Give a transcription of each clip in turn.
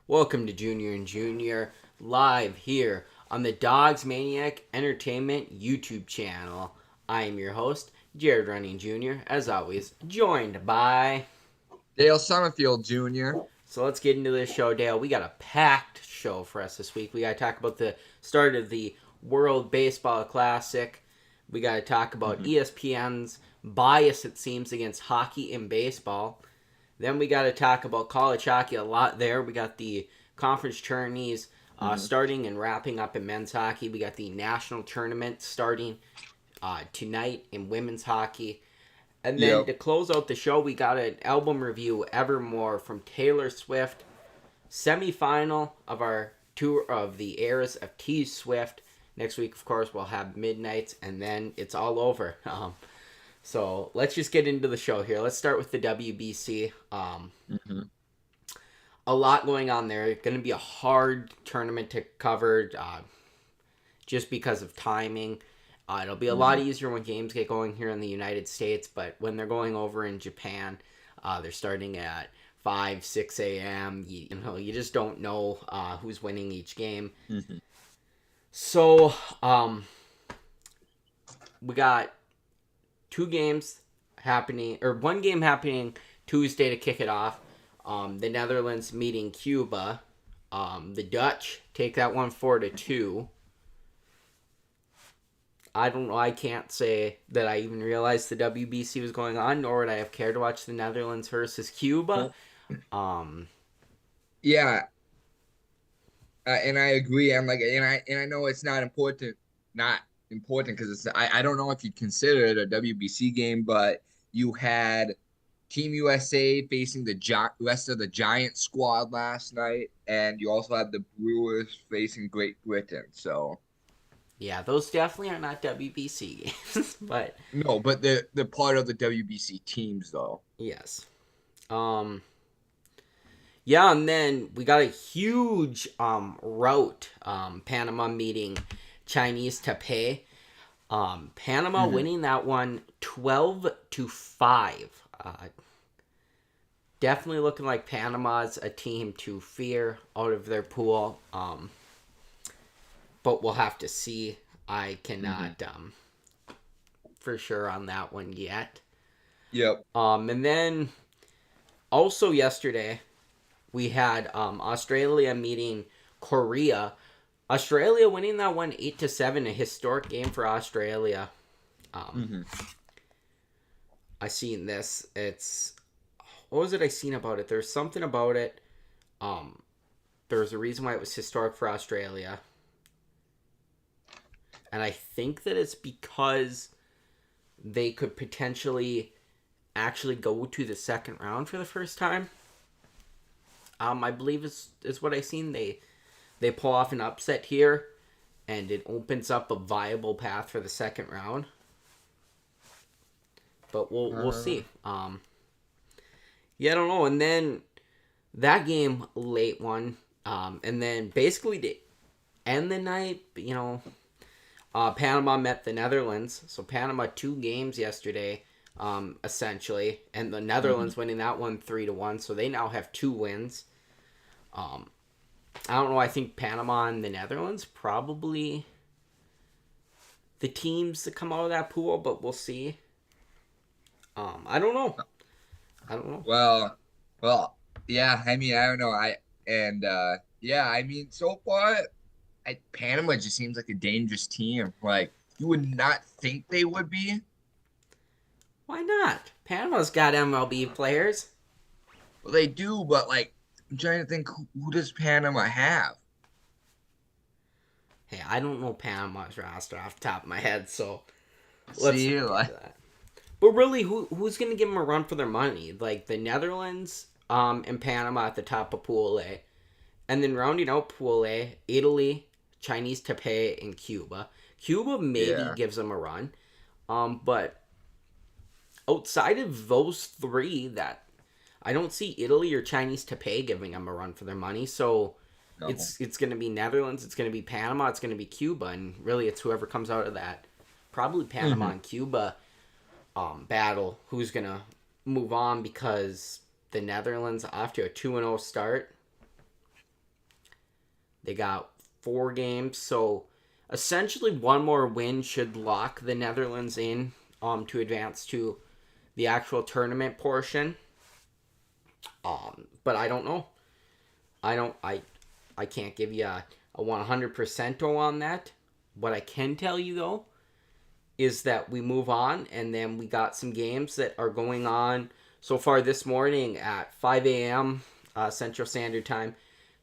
Welcome to Junior and Junior, live here on the Dogs Maniac Entertainment YouTube channel. I am your host, Jared Running Jr., as always, joined by... Dale Summerfield Jr. So let's get into this show, Dale. We got a packed show for us this week. We got to talk about the start of the World Baseball Classic. We got to talk about ESPN's bias, it seems, against hockey and baseball. Then we got to talk about college hockey a lot there. We got the conference tourneys starting and wrapping up in men's hockey. We got the national tournament starting tonight in women's hockey. And then to Yep. close out the show, we got an album review, Evermore, from Taylor Swift. Semi-final of our tour of the Eras of T Swift. Next week, of course, we'll have Midnights, and then it's all over. So let's just get into the show here. Let's start with the WBC. Mm-hmm. A lot going on there. Going to be a hard tournament to cover just because of timing. It'll be a lot easier when games get going here in the United States, but when they're going over in Japan, they're starting at 5, 6 a.m. You just don't know who's winning each game. Mm-hmm. So we got two games happening, or one game happening Tuesday to kick it off. The Netherlands meeting Cuba. The Dutch take that one 4-2. I don't know. I can't say that I even realized the WBC was going on, nor would I have cared to watch the Netherlands versus Cuba. Yeah, and I agree. And I know it's not important because I don't know if you'd consider it a WBC game, but you had Team USA facing the rest of the Giant squad last night, and you also had the Brewers facing Great Britain. So Yeah, those definitely are not WBC games, but no, but they're part of the WBC teams though. yes. Um, yeah, and then we got a huge rout. Panama meeting Chinese Taipei. Panama Mm-hmm. winning that one 12-5. Definitely looking like Panama's a team to fear out of their pool. But we'll have to see. I Mm-hmm. cannot for sure on that one yet. Yep. And then also yesterday we had Australia meeting Korea. Australia winning that one 8-7, a historic game for Australia. Um, Mm-hmm. I seen this. It's what was it I seen about it? There's something about it. Um, there's a reason why it was historic for Australia, and I think that it's because they could potentially actually go to the second round for the first time. I believe is what I seen. They pull off an upset here, and it opens up a viable path for the second round. But we'll Uh, see. Yeah, I don't know. And then that game late one, and then basically to end the night, Panama met the Netherlands. So Panama 2 games yesterday, essentially, and the mhm. Netherlands winning that one 3-1. So they now have 2 wins. Um, I don't know. I think Panama and the Netherlands probably the teams that come out of that pool, but we'll see. I don't know. I don't know. Well, well, yeah. I mean, I don't know. Yeah. I mean, so far, Panama just seems like a dangerous team. Like you would not think they would be. Why not? Panama's got MLB players. Well, they do, but like I'm trying to think who does Panama have? Hey, I don't know Panama's roster off the top of my head, so let's See, not get into like, that. But really, who's going to give them a run for their money? Like the Netherlands and Panama at the top of Pool A. And then rounding out Pool A, Italy, Chinese Taipei, and Cuba. Cuba maybe yeah. gives them a run. But outside of those three, that I don't see Italy or Chinese Taipei giving them a run for their money. So No. it's going to be Netherlands, it's going to be Panama, it's going to be Cuba, and really it's whoever comes out of that. Probably Panama Hmm. and Cuba battle who's going to move on because the Netherlands off to a 2-0 start. They got 4 games, so essentially one more win should lock the Netherlands in to advance to the actual tournament portion. But I don't know. I can't give you a 100% on that. What I can tell you though is that we move on, and then we got some games that are going on so far this morning at 5 a.m. Central Standard Time.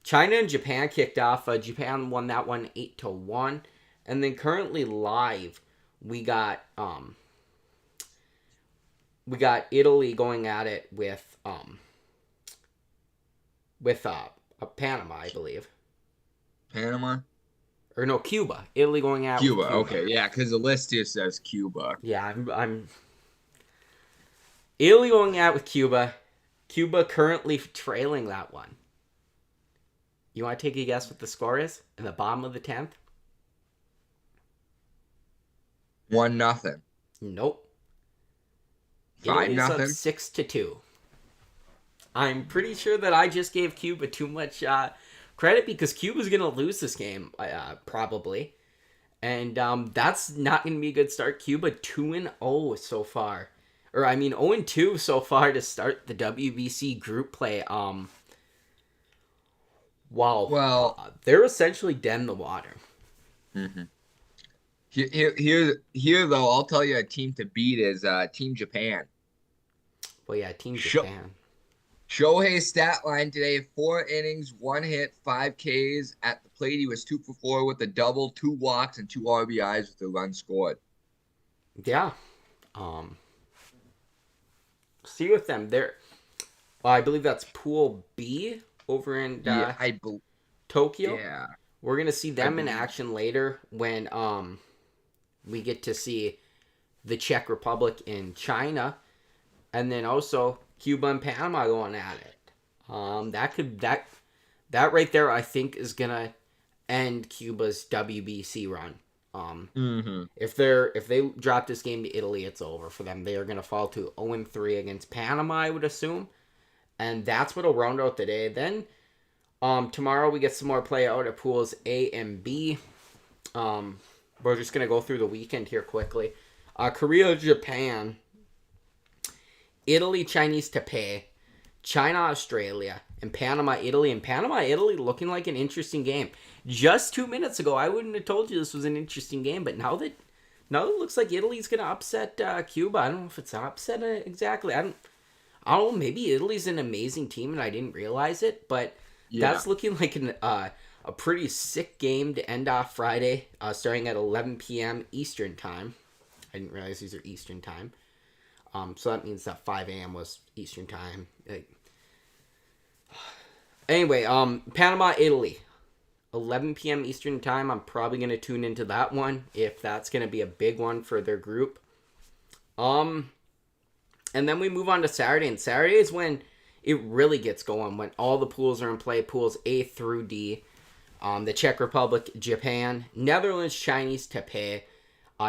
China and Japan kicked off. Japan won that one 8-1, and then currently live, we got Italy going at it with Panama, I believe. Panama? Or no, Cuba. Italy going at Cuba. with Cuba. Okay, yeah, because the list here says Cuba. Yeah, I'm Italy going at with Cuba. Cuba currently trailing that one. You want to take a guess what the score is in the bottom of the 10th? 1-0. Nope. 5-0. 6-2. I'm pretty sure that I just gave Cuba too much credit, because Cuba's going to lose this game, probably. And that's not going to be a good start. Cuba 2-0 so far. 0-2 so far to start the WBC group play. Wow. Well, they're essentially dead in the water. mm-hmm. Here, though, I'll tell you a team to beat is Team Japan. Well, yeah, Team Japan. Shohei's stat line today: 4 innings, 1 hit, 5 Ks. At the plate, he was 2 for 4 with a double, 2 walks, and 2 RBIs with a run scored. Yeah. See with them, I believe that's Pool B over in Tokyo. Yeah. We're gonna see them in action later when we get to see the Czech Republic in China, and then also Cuba and Panama going at it. That right there, I think, is gonna end Cuba's WBC run. If they drop this game to Italy, it's over for them. They are gonna fall to 0-3 against Panama, I would assume, and that's what'll round out the day. Then tomorrow we get some more play out at pools A and B. We're just gonna go through the weekend here quickly. Korea, Japan, Italy, Chinese Taipei, China, Australia, and Panama, Italy. And Panama, Italy looking like an interesting game. Just 2 minutes ago, I wouldn't have told you this was an interesting game, but now that it looks like Italy's gonna upset Cuba, I don't know if it's an upset exactly. I don't know. Maybe Italy's an amazing team and I didn't realize it, but that's looking like a pretty sick game to end off Friday, starting at 11 p.m. Eastern time. I didn't realize these are Eastern time. So that means that 5 a.m. was Eastern time. Anyway, Panama, Italy. 11 p.m. Eastern time. I'm probably going to tune into that one if that's going to be a big one for their group. And then we move on to Saturday. And Saturday is when it really gets going, when all the pools are in play. Pools A through D. The Czech Republic, Japan, Netherlands, Chinese Taipei,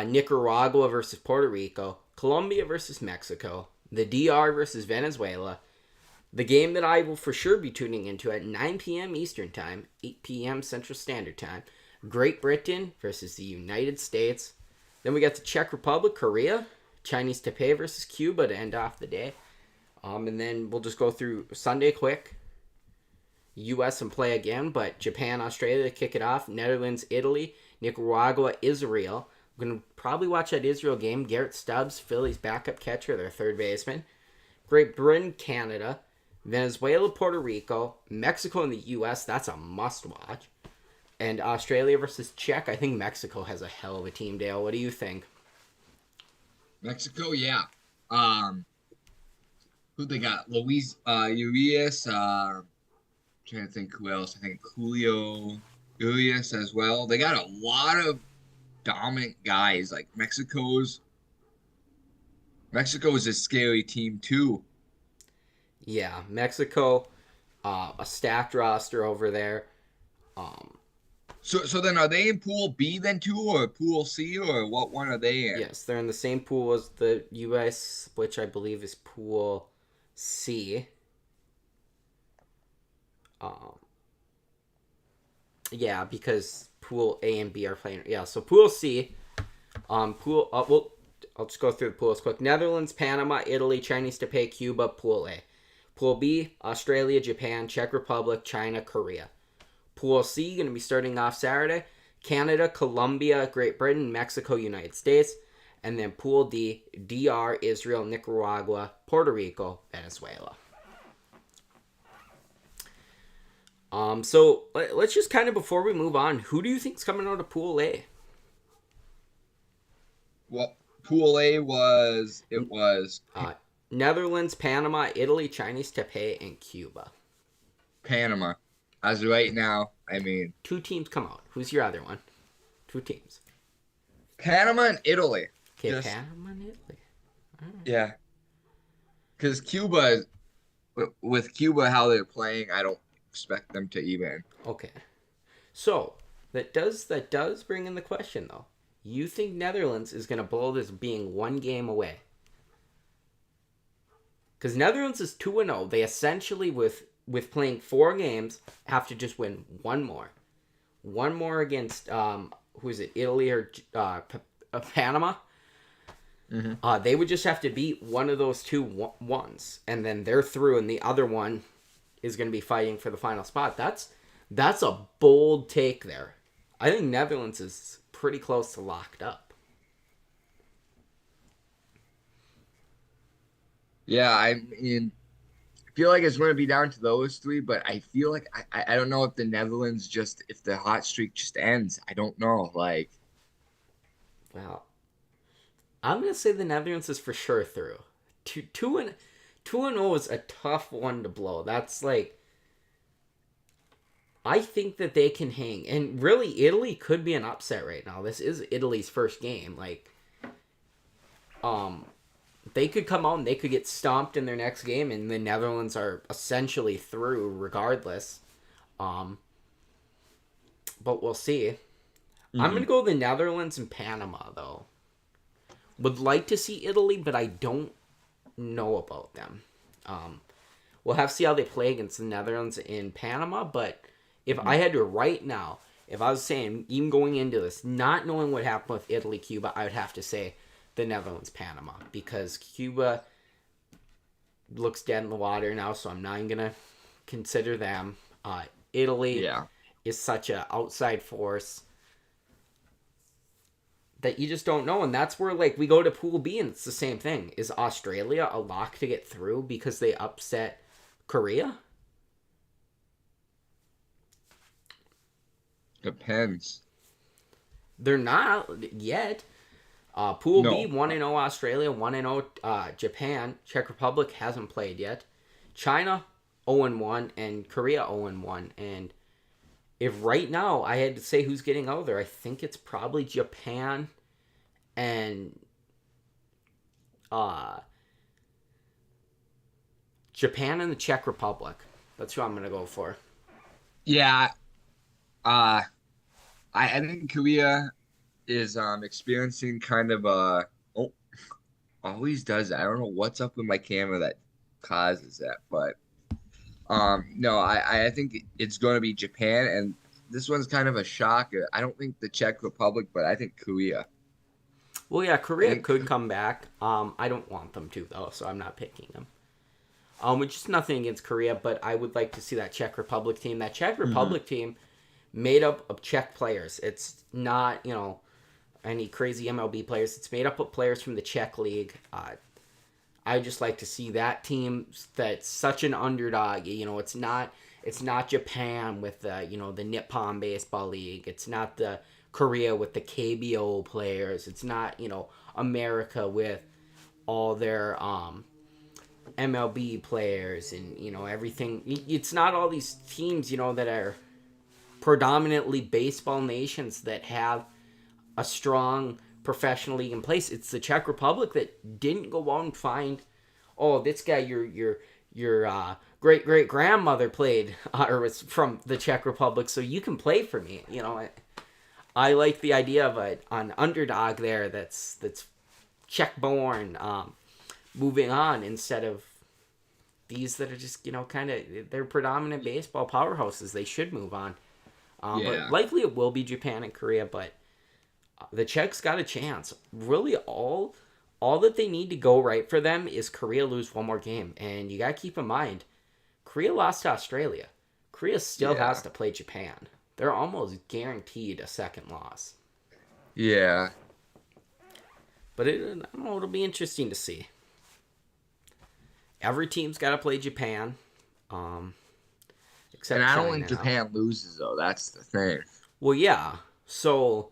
Nicaragua versus Puerto Rico, Colombia versus Mexico, the DR versus Venezuela. The game that I will for sure be tuning into at 9 p.m. Eastern Time, 8 p.m. Central Standard Time. Great Britain versus the United States. Then we got the Czech Republic, Korea, Chinese Taipei versus Cuba to end off the day. And then we'll just go through Sunday quick. U.S. and play again, but Japan, Australia to kick it off. Netherlands, Italy, Nicaragua, Israel. I'm going to probably watch that Israel game. Garrett Stubbs, Philly's backup catcher, their third baseman. Great Britain, Canada. Venezuela, Puerto Rico, Mexico, and the U.S. That's a must-watch. And Australia versus Czech. I think Mexico has a hell of a team, Dale. What do you think? Mexico, yeah. Who they got? Luis Urias. Trying to think who else. I think Julio Urias as well. They got a lot of dominant guys. Like Mexico's a scary team too. Yeah, Mexico, a stacked roster over there. So then are they in Pool B then too, or Pool C, or what one are they in? Yes, they're in the same pool as the U.S., which I believe is Pool C. Yeah, because Pool A and B are playing. Yeah, so Pool C, well, I'll just go through the pools quick. Netherlands, Panama, Italy, Chinese Taipei, Cuba, Pool A. Pool B, Australia, Japan, Czech Republic, China, Korea. Pool C, going to be starting off Saturday. Canada, Colombia, Great Britain, Mexico, United States. And then Pool D, DR, Israel, Nicaragua, Puerto Rico, Venezuela. So let's just kind of, before we move on, who do you think's coming out of Pool A? Well, Pool A was Netherlands, Panama, Italy, Chinese Taipei, and Cuba. Panama. As of right now, I mean, 2 teams come out. Who's your other one? 2 teams. Panama and Italy. Okay, Panama and Italy. Yeah, because Cuba, with Cuba how they're playing, I don't expect them to even. Okay, so that does bring in the question though. You think Netherlands is going to blow this being 1 game away? Because Netherlands is 2-0. They essentially, with playing 4 games, have to just win 1 more. 1 more against who is it? Italy or Panama? Mm-hmm. They would just have to beat one of those 2 ones, and then they're through, and the other one is going to be fighting for the final spot. That's a bold take there. I think Netherlands is pretty close to locked up. Yeah, I mean, I feel like it's going to be down to those 3, but I feel like I don't know if the Netherlands if the hot streak just ends. I don't know. Like, well, I'm going to say the Netherlands is for sure through. 2-0 is a tough one to blow. That's like, I think that they can hang. And really, Italy could be an upset right now. This is Italy's first game. Like, they could come out and they could get stomped in their next game, and the Netherlands are essentially through regardless. But we'll see. Mm-hmm. I'm going to go the Netherlands and Panama, though. Would like to see Italy, but I don't know about them. We'll have to see how they play against the Netherlands in Panama, but if I had to right now, if I was saying, even going into this, not knowing what happened with Italy, Cuba, I would have to say the Netherlands, Panama, because Cuba looks dead in the water now, so I'm not even going to consider them. Italy is such an outside force that you just don't know, and that's where, like, we go to Pool B, and it's the same thing. Is Australia a lock to get through because they upset Korea? Depends. They're not yet. Pool B, 1-0 Australia, 1-0 Japan. Czech Republic hasn't played yet. China, 0-1, and Korea, 0-1. And if right now I had to say who's getting out there, I think it's probably Japan and the Czech Republic. That's who I'm going to go for. Yeah. I think Korea is experiencing kind of always does that. I don't know what's up with my camera that causes that, but no, I think it's going to be Japan, and this one's kind of a shocker. I don't think the Czech Republic, but I think Korea. Well, yeah, Korea could come back. I don't want them to, though, so I'm not picking them. Which is nothing against Korea, but I would like to see that Czech Republic team. That Czech Republic team made up of Czech players. It's not, any crazy MLB players. It's made up of players from the Czech League. I just like to see that team that's such an underdog. It's not Japan with the Nippon Baseball League. It's not the Korea with the KBO players. It's not, America with all their MLB players and, everything. It's not all these teams, that are predominantly baseball nations that have a strong professional league in place. It's the Czech Republic that didn't go out and find, this guy your great great grandmother played or was from the Czech Republic, so you can play for me. I like the idea of an underdog there that's Czech born, moving on instead of these that are just kind of they're predominant baseball powerhouses. They should move on. But Yeah. likely it will be Japan and Korea, but the Czechs got a chance. Really, all that they need to go right for them is Korea lose one more game. And you got to keep in mind, Korea lost to Australia. Korea still Yeah. has to play Japan. They're almost guaranteed a second loss. Yeah. But I don't know, it'll be interesting to see. Every team's got to play Japan, um, And except I don't think China now. Japan loses though. That's the thing. Well, yeah. So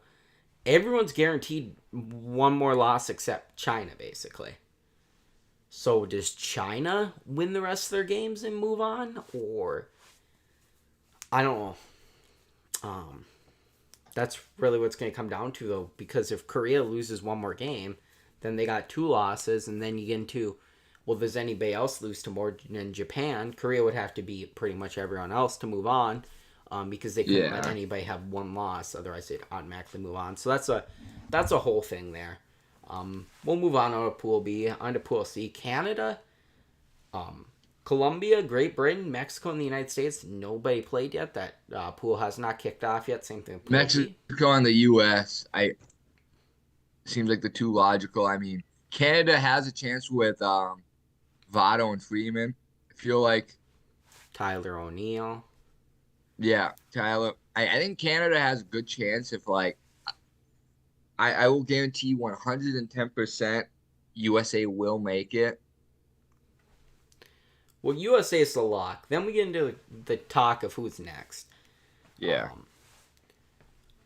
everyone's guaranteed one more loss except China, basically. So does China win the rest of their games and move on, or I don't know. That's really what's going to come down to, though, because if Korea loses one more game, then they got 2 losses, and then you get into, well, does anybody else lose to more than Japan? Korea would have to beat pretty much everyone else to move on, because they couldn't let Yeah. anybody have one loss, otherwise they'd automatically move on. So that's a whole thing there. We'll move on to Pool B, on to Pool C. Canada, Colombia, Great Britain, Mexico, and the United States. Nobody played yet. That pool has not kicked off yet. Same thing with Pool D. Mexico and the U.S. I seems like the two logical. I mean, Canada has a chance with Votto and Freeman. I feel like, Tyler O'Neill. yeah, Tyler. I think Canada has a good chance if like I will guarantee 110% USA will make it. Well, USA is the lock. Then we get into the talk of who's next. Yeah.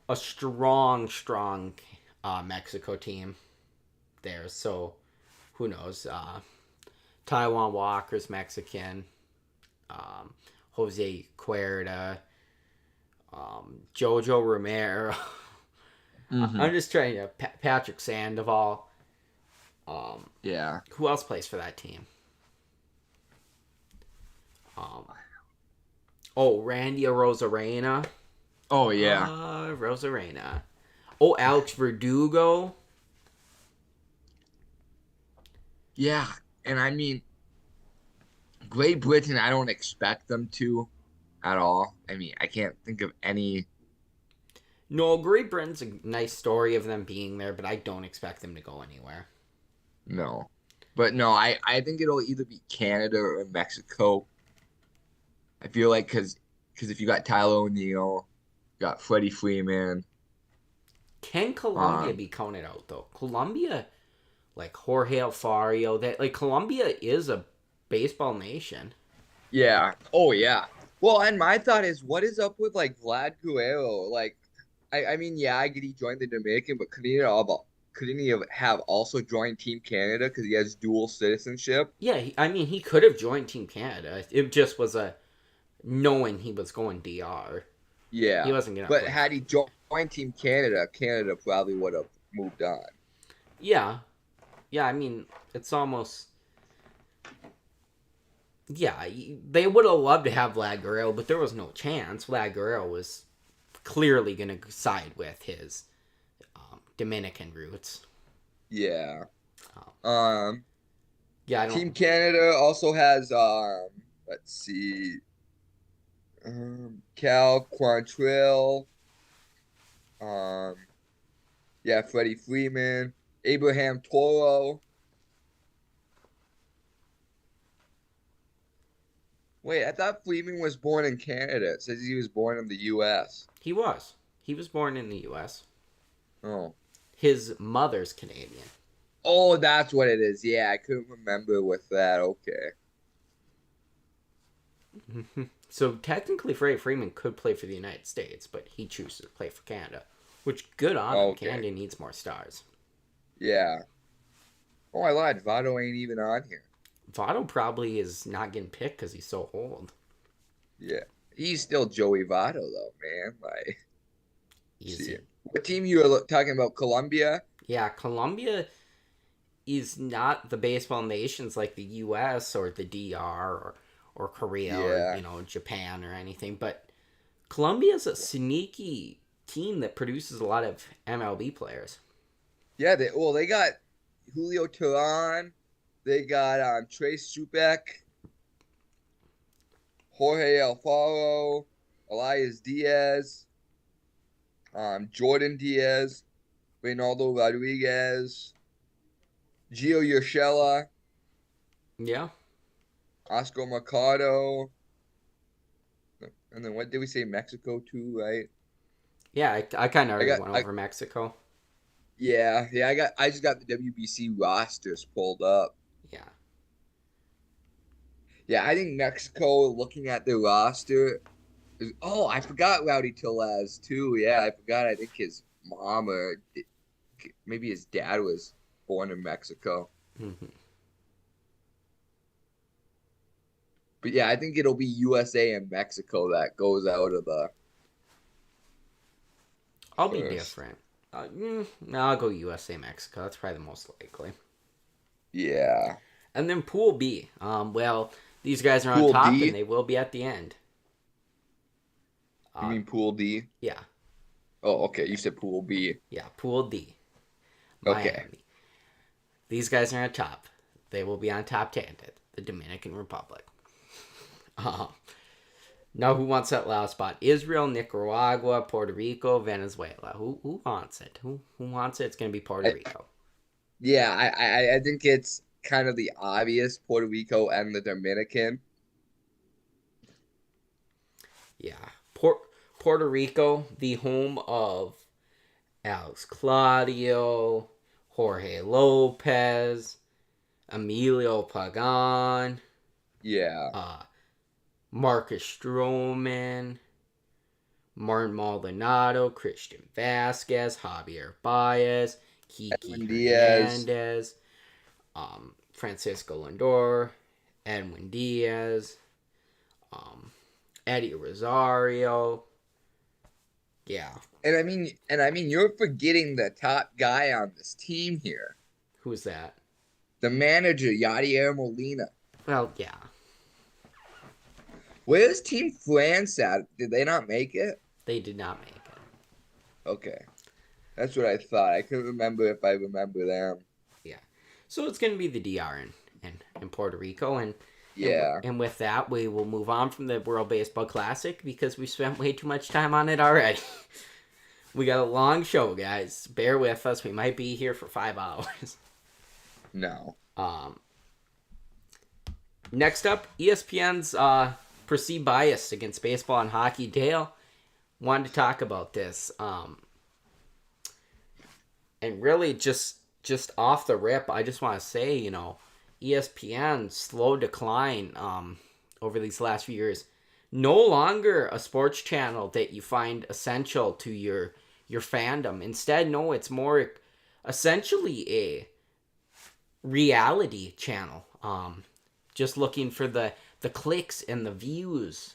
A strong Mexico team there. So who knows? Taiwan Walker's Mexican. Jose Cuerda. Jojo Romero. I'm just trying to. Patrick Sandoval. Yeah. Who else plays for that team? Randy Rosarena. Oh yeah. Rosarena. Oh, Alex Verdugo. Yeah. And I mean, Great Britain, I don't expect them to at all. I mean, I can't think of any. No, Great Britain's a nice story of them being there, but I don't expect them to go anywhere. No. But no, I think it'll either be Canada or Mexico. I feel like because if you got Tyler O'Neill, you got Freddie Freeman. Can Colombia be counted out though? Colombia, like Jorge Alfaro, that like Colombia is a baseball nation. Yeah. Oh yeah. Well, and my thought is, what is up with like Vlad Guerrero? Like, I mean, yeah, I get he joined the Dominican, but couldn't he have also joined Team Canada because he has dual citizenship? Yeah, I mean he could have joined Team Canada. It just was a knowing he was going DR. He Yeah. wasn't gonna But play. had he joined Team Canada, Canada probably would have moved on. Yeah, yeah. I mean, it's almost. Yeah, they would have loved to have Vlad Guerrero, but there was no chance. Vlad Guerrero was clearly going to side with his Dominican roots. Yeah. Yeah, I don't. Team Canada also has let's see, Cal Quantrill, um, yeah, Freddie Freeman, Abraham Toro. Wait, I thought Freeman was born in Canada. It says he was born in the U.S. He was. He was born in the U.S. Oh. His mother's Canadian. Oh, that's what it is. Yeah, I couldn't remember with that. Okay. So technically, Freddie Freeman could play for the United States, but he chooses to play for Canada, which good on him. Okay. Canada needs more stars. Yeah. Oh, I lied. Votto ain't even on here. Votto probably is not getting picked because he's so old. Yeah. He's still Joey Votto, though, man. Like, Easy. see. What team you were talking about? Colombia? Yeah, Colombia is not the baseball nations like the U.S. or the DR or Korea Yeah. or Japan or anything, but Colombia is a sneaky team that produces a lot of MLB players. Yeah, they got Julio Teheran. They got Trace Subeck, Jorge Alfaro, Elias Diaz. Jordan Diaz, Reynaldo Rodriguez, Gio Urshela, Yeah. Oscar Mercado, and then what did we say? Mexico too, right? Yeah, I kind of I already got went I over Mexico. yeah, I just got the WBC rosters pulled up. Yeah. Yeah, I think Mexico, looking at their roster, is, oh, I forgot Rowdy Tellez too. Yeah, I forgot. I think his mom or maybe his dad was born in Mexico. Hmm. But yeah, I think it'll be USA and Mexico that goes out of the I'll be first. different. No, I'll go USA Mexico. That's probably the most likely. Yeah. And then Pool B. Well, these guys are on Pool top, and D? they will be at the end. You Uh, mean Pool D? yeah, Oh, okay. You said Pool B. yeah. Pool D. Okay. Miami. These guys are on top. They will be on top 10. The Dominican Republic. Uh, now, who wants that last spot? Israel, Nicaragua, Puerto Rico, Venezuela. Who wants it? Who wants it? It's going to be Puerto I, Rico. yeah, I think it's kind of the obvious Puerto Rico and the Dominican. Yeah. Puerto Rico, the home of Alex Claudio, Jorge Lopez, Emilio Pagan, Yeah. uh, Marcus Stroman, Martin Maldonado, Christian Vasquez, Javier Baez, Kiki Edwin Diaz. Hernandez, Francisco Lindor, Edwin Diaz, um, Eddie Rosario. Yeah. And I mean, you're forgetting the top guy on this team here. Who's that? The manager, Yadier Molina. Well, yeah. Where's Team France at? Did they not make it? They did not make it. Okay. That's what I thought. I couldn't remember if I remember them. Yeah. So it's going to be the DR in Puerto Rico. Yeah. And with that, we will move on from the World Baseball Classic because we spent way too much time on it already. We got a long show, guys. Bear with us. We might be here for 5 hours. No. Next up, ESPN's perceived bias against baseball and hockey. Dale wanted to talk about this. And really, just off the rip, I just want to say, ESPN slow decline over these last few years. No longer a sports channel that you find essential to your fandom. Instead, no, it's more essentially a reality channel. Just looking for the clicks and the views.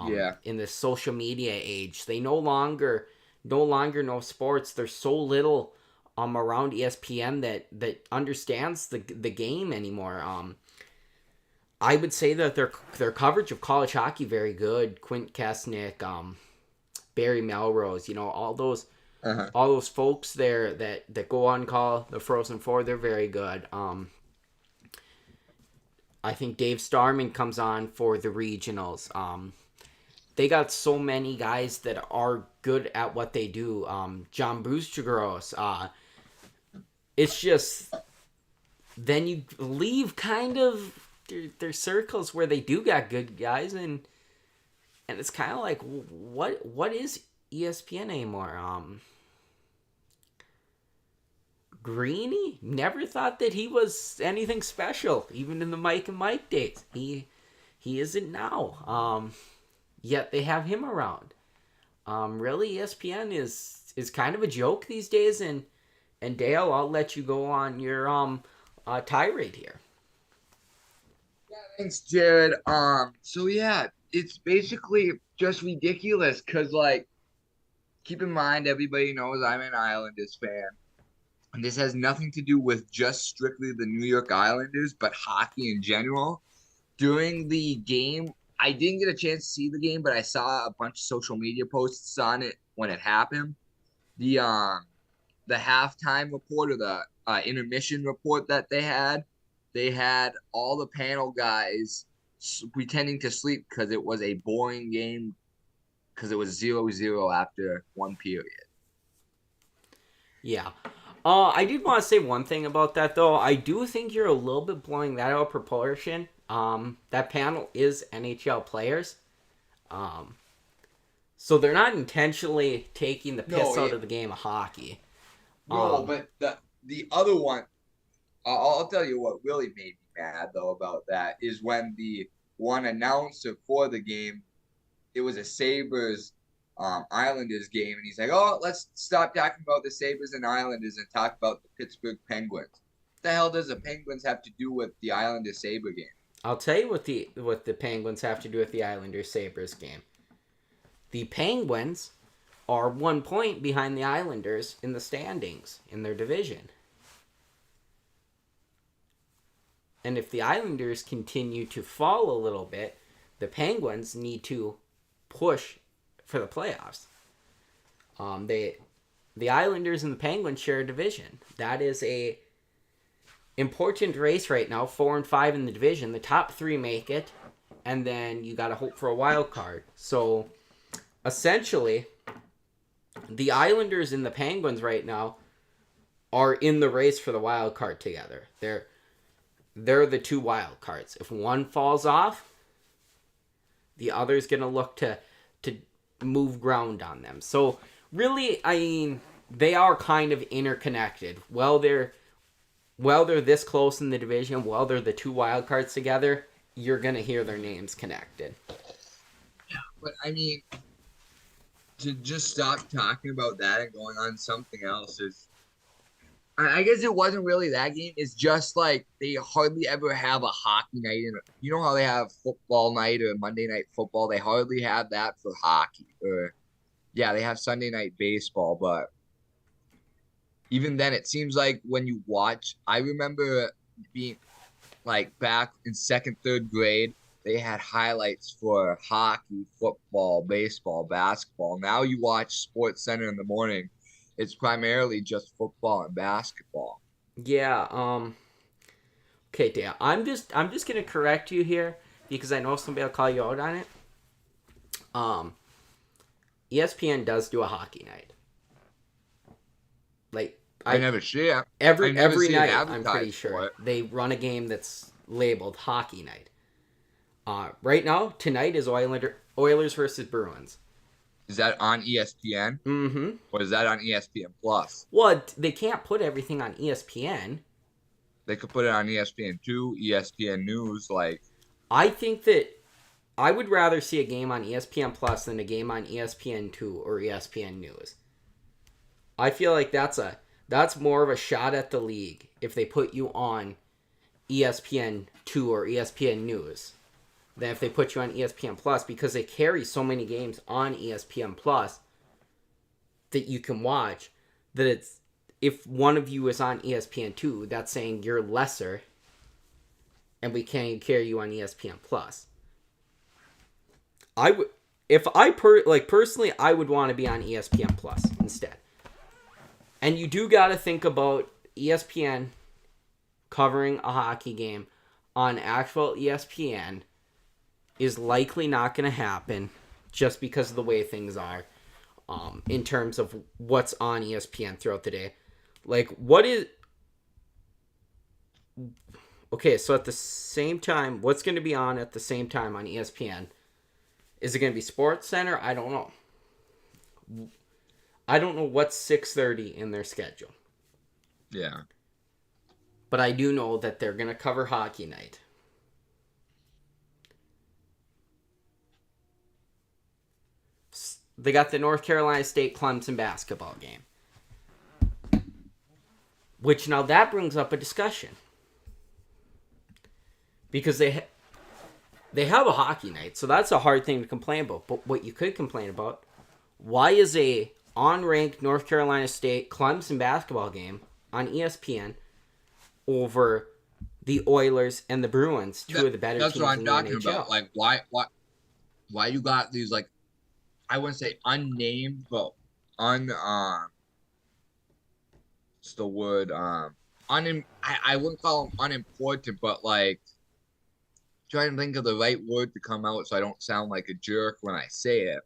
Yeah. In this social media age, they no longer know sports. There's so little around ESPN that understands the game anymore. I would say that their coverage of college hockey very good. Quint Kesnick, Barry Melrose, all those Uh-huh. all those folks there that go on call the Frozen Four, they're very good. I think Dave Starman comes on for the regionals. They got so many guys that are good at what they do. John Boostergross. It's just then you leave kind of their circles where they do got good guys, and it's kind of like what is ESPN anymore? Greeny, never thought that he was anything special, even in the Mike and Mike days. He isn't now. Yet they have him around. Really, ESPN is kind of a joke these days, and Dale, I'll let you go on your tirade here. Yeah, thanks, Jared. So yeah, it's basically just ridiculous because like keep in mind everybody knows I'm an Islanders fan. And this has nothing to do with just strictly the New York Islanders, but hockey in general. During the game, I didn't get a chance to see the game, but I saw a bunch of social media posts on it when it happened. The halftime report or the intermission report that they had all the panel guys pretending to sleep because it was a boring game because it was 0-0 after one period. Yeah. I did want to say one thing about that though. I do think you're a little bit blowing that out of proportion. That panel is NHL players. Um, so they're not intentionally taking the piss out of the game of hockey. No, but the other one, I'll tell you what really made me mad though about that is when the one announcer for the game, it was a Sabres Islanders game, and he's like, "Oh, let's stop talking about the Sabres and Islanders and talk about the Pittsburgh Penguins." What the hell does the Penguins have to do with the Islanders Sabre game? I'll tell you what the Penguins have to do with the Islanders Sabres game. The Penguins are 1 point behind the Islanders in the standings in their division. And if the Islanders continue to fall a little bit, the Penguins need to push for the playoffs. The Islanders and the Penguins share a division. That is a important race right now. 4 and 5 in the division. The top 3 make it, and then you got to hope for a wild card. So essentially, the Islanders and the Penguins right now are in the race for the wild card together. They're the 2 wild cards. If one falls off, the other's going to look to move ground on them. So really, I mean, they are kind of interconnected. While they're this close in the division, while they're the 2 wild cards together, you're going to hear their names connected. Yeah, but I mean, to just stop talking about that and going on something else is, I guess it wasn't really that game. It's just like they hardly ever have a hockey night. You know how they have football night or Monday night football? They hardly have that for hockey. Or, yeah, they have Sunday night baseball. But even then, it seems like when you watch, I remember being like back in second, third grade, they had highlights for hockey, football, baseball, basketball. Now you watch Sports Center in the morning. It's primarily just football and basketball. Yeah, okay, Dan. I'm just gonna correct you here because I know somebody will call you out on it. ESPN does do a hockey night. Like I never see it. Every see night, I'm pretty sure it. they run a game that's labeled hockey night. Right now, tonight is Oilers versus Bruins. Is that on ESPN? Mm-hmm. Or is that on ESPN Plus? Well, they can't put everything on ESPN. They could put it on ESPN2, ESPN News. Like, I think that I would rather see a game on ESPN Plus than a game on ESPN2 or ESPN News. I feel like that's more of a shot at the league if they put you on ESPN2 or ESPN News than if they put you on ESPN Plus, because they carry so many games on ESPN Plus that you can watch that it's, if one of you is on ESPN2, that's saying you're lesser and we can't carry you on ESPN Plus. Personally, I would want to be on ESPN Plus instead. And you do got to think about ESPN covering a hockey game on actual ESPN is likely not going to happen just because of the way things are in terms of what's on ESPN throughout the day. Like, what is... Okay, so at the same time, what's going to be on at the same time on ESPN? Is it going to be Sports Center? I don't know. I don't know what's 6:30 in their schedule. Yeah. But I do know that they're going to cover hockey night. They got the North Carolina State Clemson basketball game. Which now that brings up a discussion. Because they have a hockey night, so that's a hard thing to complain about. But what you could complain about, why is a on-ranked North Carolina State Clemson basketball game on ESPN over the Oilers and the Bruins, two of the better teams in the NHL? That's what I'm talking about. Like, why you got these, like, I wouldn't say unnamed, but what's the word? I wouldn't call them unimportant, but like, trying to think of the right word to come out so I don't sound like a jerk when I say it.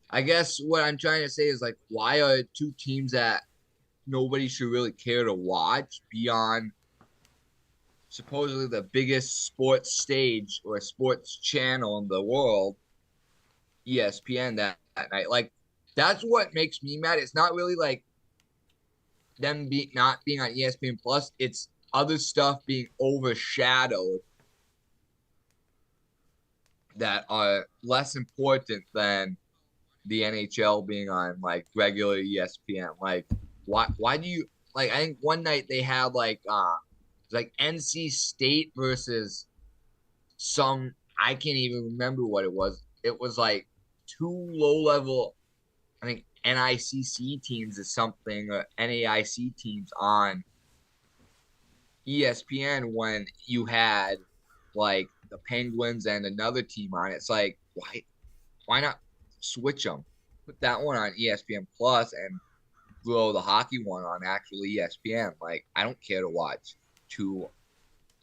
I guess what I'm trying to say is like, why are two teams that nobody should really care to watch be on supposedly the biggest sports stage or sports channel in the world, ESPN, that night? Like, that's what makes me mad. It's not really like them not being on ESPN Plus. It's other stuff being overshadowed that are less important than the NHL being on like regular ESPN. Like, why do you like? I think one night they had like NC State versus some, I can't even remember what it was. It was like two low level, I think NICC teams or something, or NAIC teams on ESPN when you had like the Penguins and another team on it. It's like, why not switch them? Put that one on ESPN Plus and throw the hockey one on actual ESPN. Like, I don't care to watch two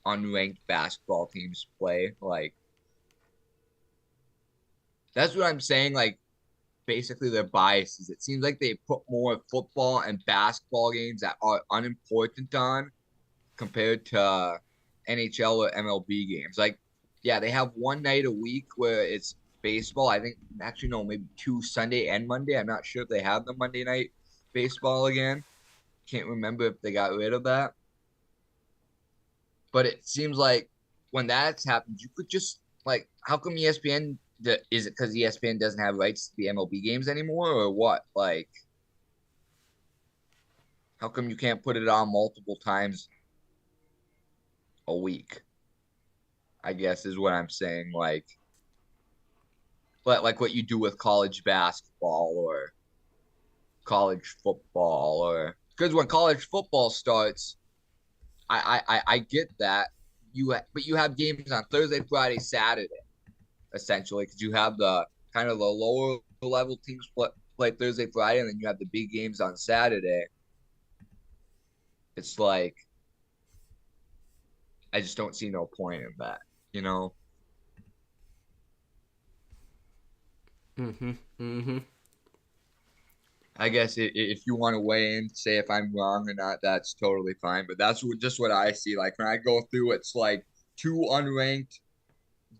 unranked basketball teams play. Like, that's what I'm saying. Like, basically, their biases. It seems like they put more football and basketball games that are unimportant on compared to NHL or MLB games. Like, yeah, they have one night a week where it's baseball. I think actually no, maybe two, Sunday and Monday. I'm not sure if they have the Monday night baseball again. Can't remember if they got rid of that. But it seems like when that's happened, you could just like, how come ESPN? Is it because ESPN doesn't have rights to the MLB games anymore, or what? Like, how come you can't put it on multiple times a week? I guess is what I'm saying. Like what you do with college basketball or college football, or because when college football starts, I get that but you have games on Thursday, Friday, Saturday, essentially, because you have the kind of the lower level teams play Thursday, Friday, and then you have the big games on Saturday. It's like, I just don't see no point in that, you know? Mm-hmm. Mm-hmm. I guess if you want to weigh in, say if I'm wrong or not, that's totally fine. But that's just what I see. Like when I go through, it's like two unranked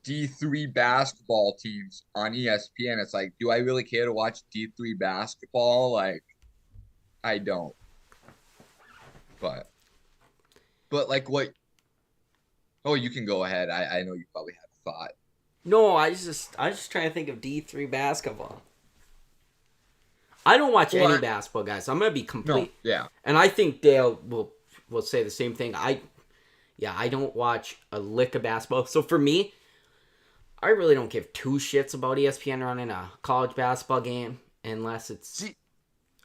D3 basketball teams on ESPN. It's like, do I really care to watch D3 basketball? Like, I don't. But like what? Oh, you can go ahead. I know you probably have a thought. No, I just trying to think of D3 basketball. I don't watch Well, any basketball, guys. I'm gonna be no, complete, yeah, and I think Dale will say the same thing. I don't watch a lick of basketball. So for me, I really don't give two shits about ESPN running a college basketball game unless it's see,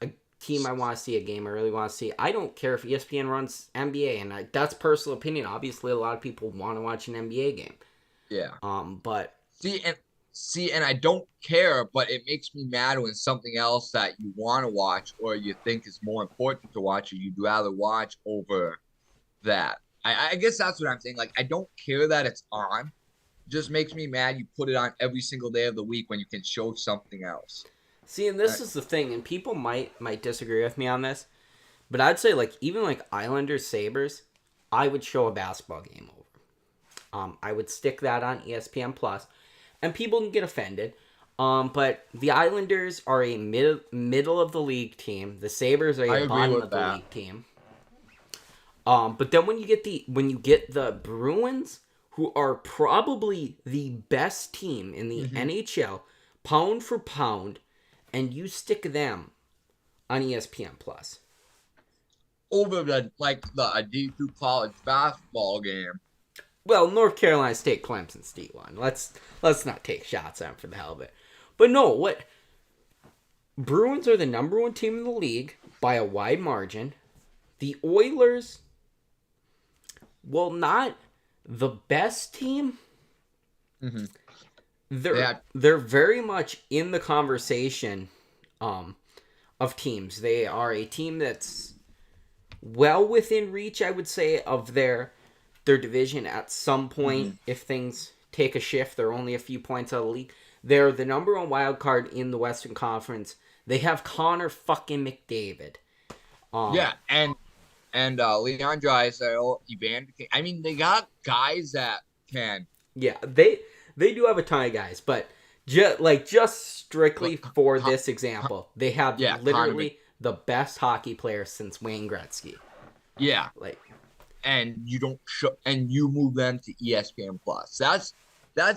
a team I want to see, a game I really want to see. I don't care if ESPN runs NBA, and that's personal opinion. Obviously, a lot of people want to watch an NBA game. yeah. But See, and I don't care, but it makes me mad when something else that you want to watch or you think is more important to watch or you'd rather watch over that. I guess that's what I'm saying. Like, I don't care that it's on. It just makes me mad you put it on every single day of the week when you can show something else. see, and this is the thing, and people might disagree with me on this, but I'd say like even like Islanders Sabres, I would show a basketball game over. I would stick that on ESPN Plus, and people can get offended. But the Islanders are a middle of the league team. The Sabres are I a agree bottom with of the that. league team. But then when you get the Bruins, who are probably the best team in the Mm-hmm. NHL, pound for pound, and you stick them on ESPN Plus. Over the a D2 college basketball game. Well, North Carolina State, Clemson's D1. Let's not take shots at them for the hell of it. But no, what Bruins are the number one team in the league by a wide margin. The Oilers, well, not the best team. Mm-hmm. They're very much in the conversation of teams. They are a team that's well within reach, I would say, of their division at some point. Mm-hmm. If things take a shift, they're only a few points out of the league. They're the number one wild card in the Western Conference. They have Connor fucking McDavid. Yeah, and Leon Draisaitl, Evander Kane. I mean, they got guys that can. Yeah, they do have a ton of guys, but just strictly Look, for this example, they have yeah, Connor Mc, literally the best hockey player since Wayne Gretzky. yeah, Like, and you don't show, and you move them to ESPN Plus. That's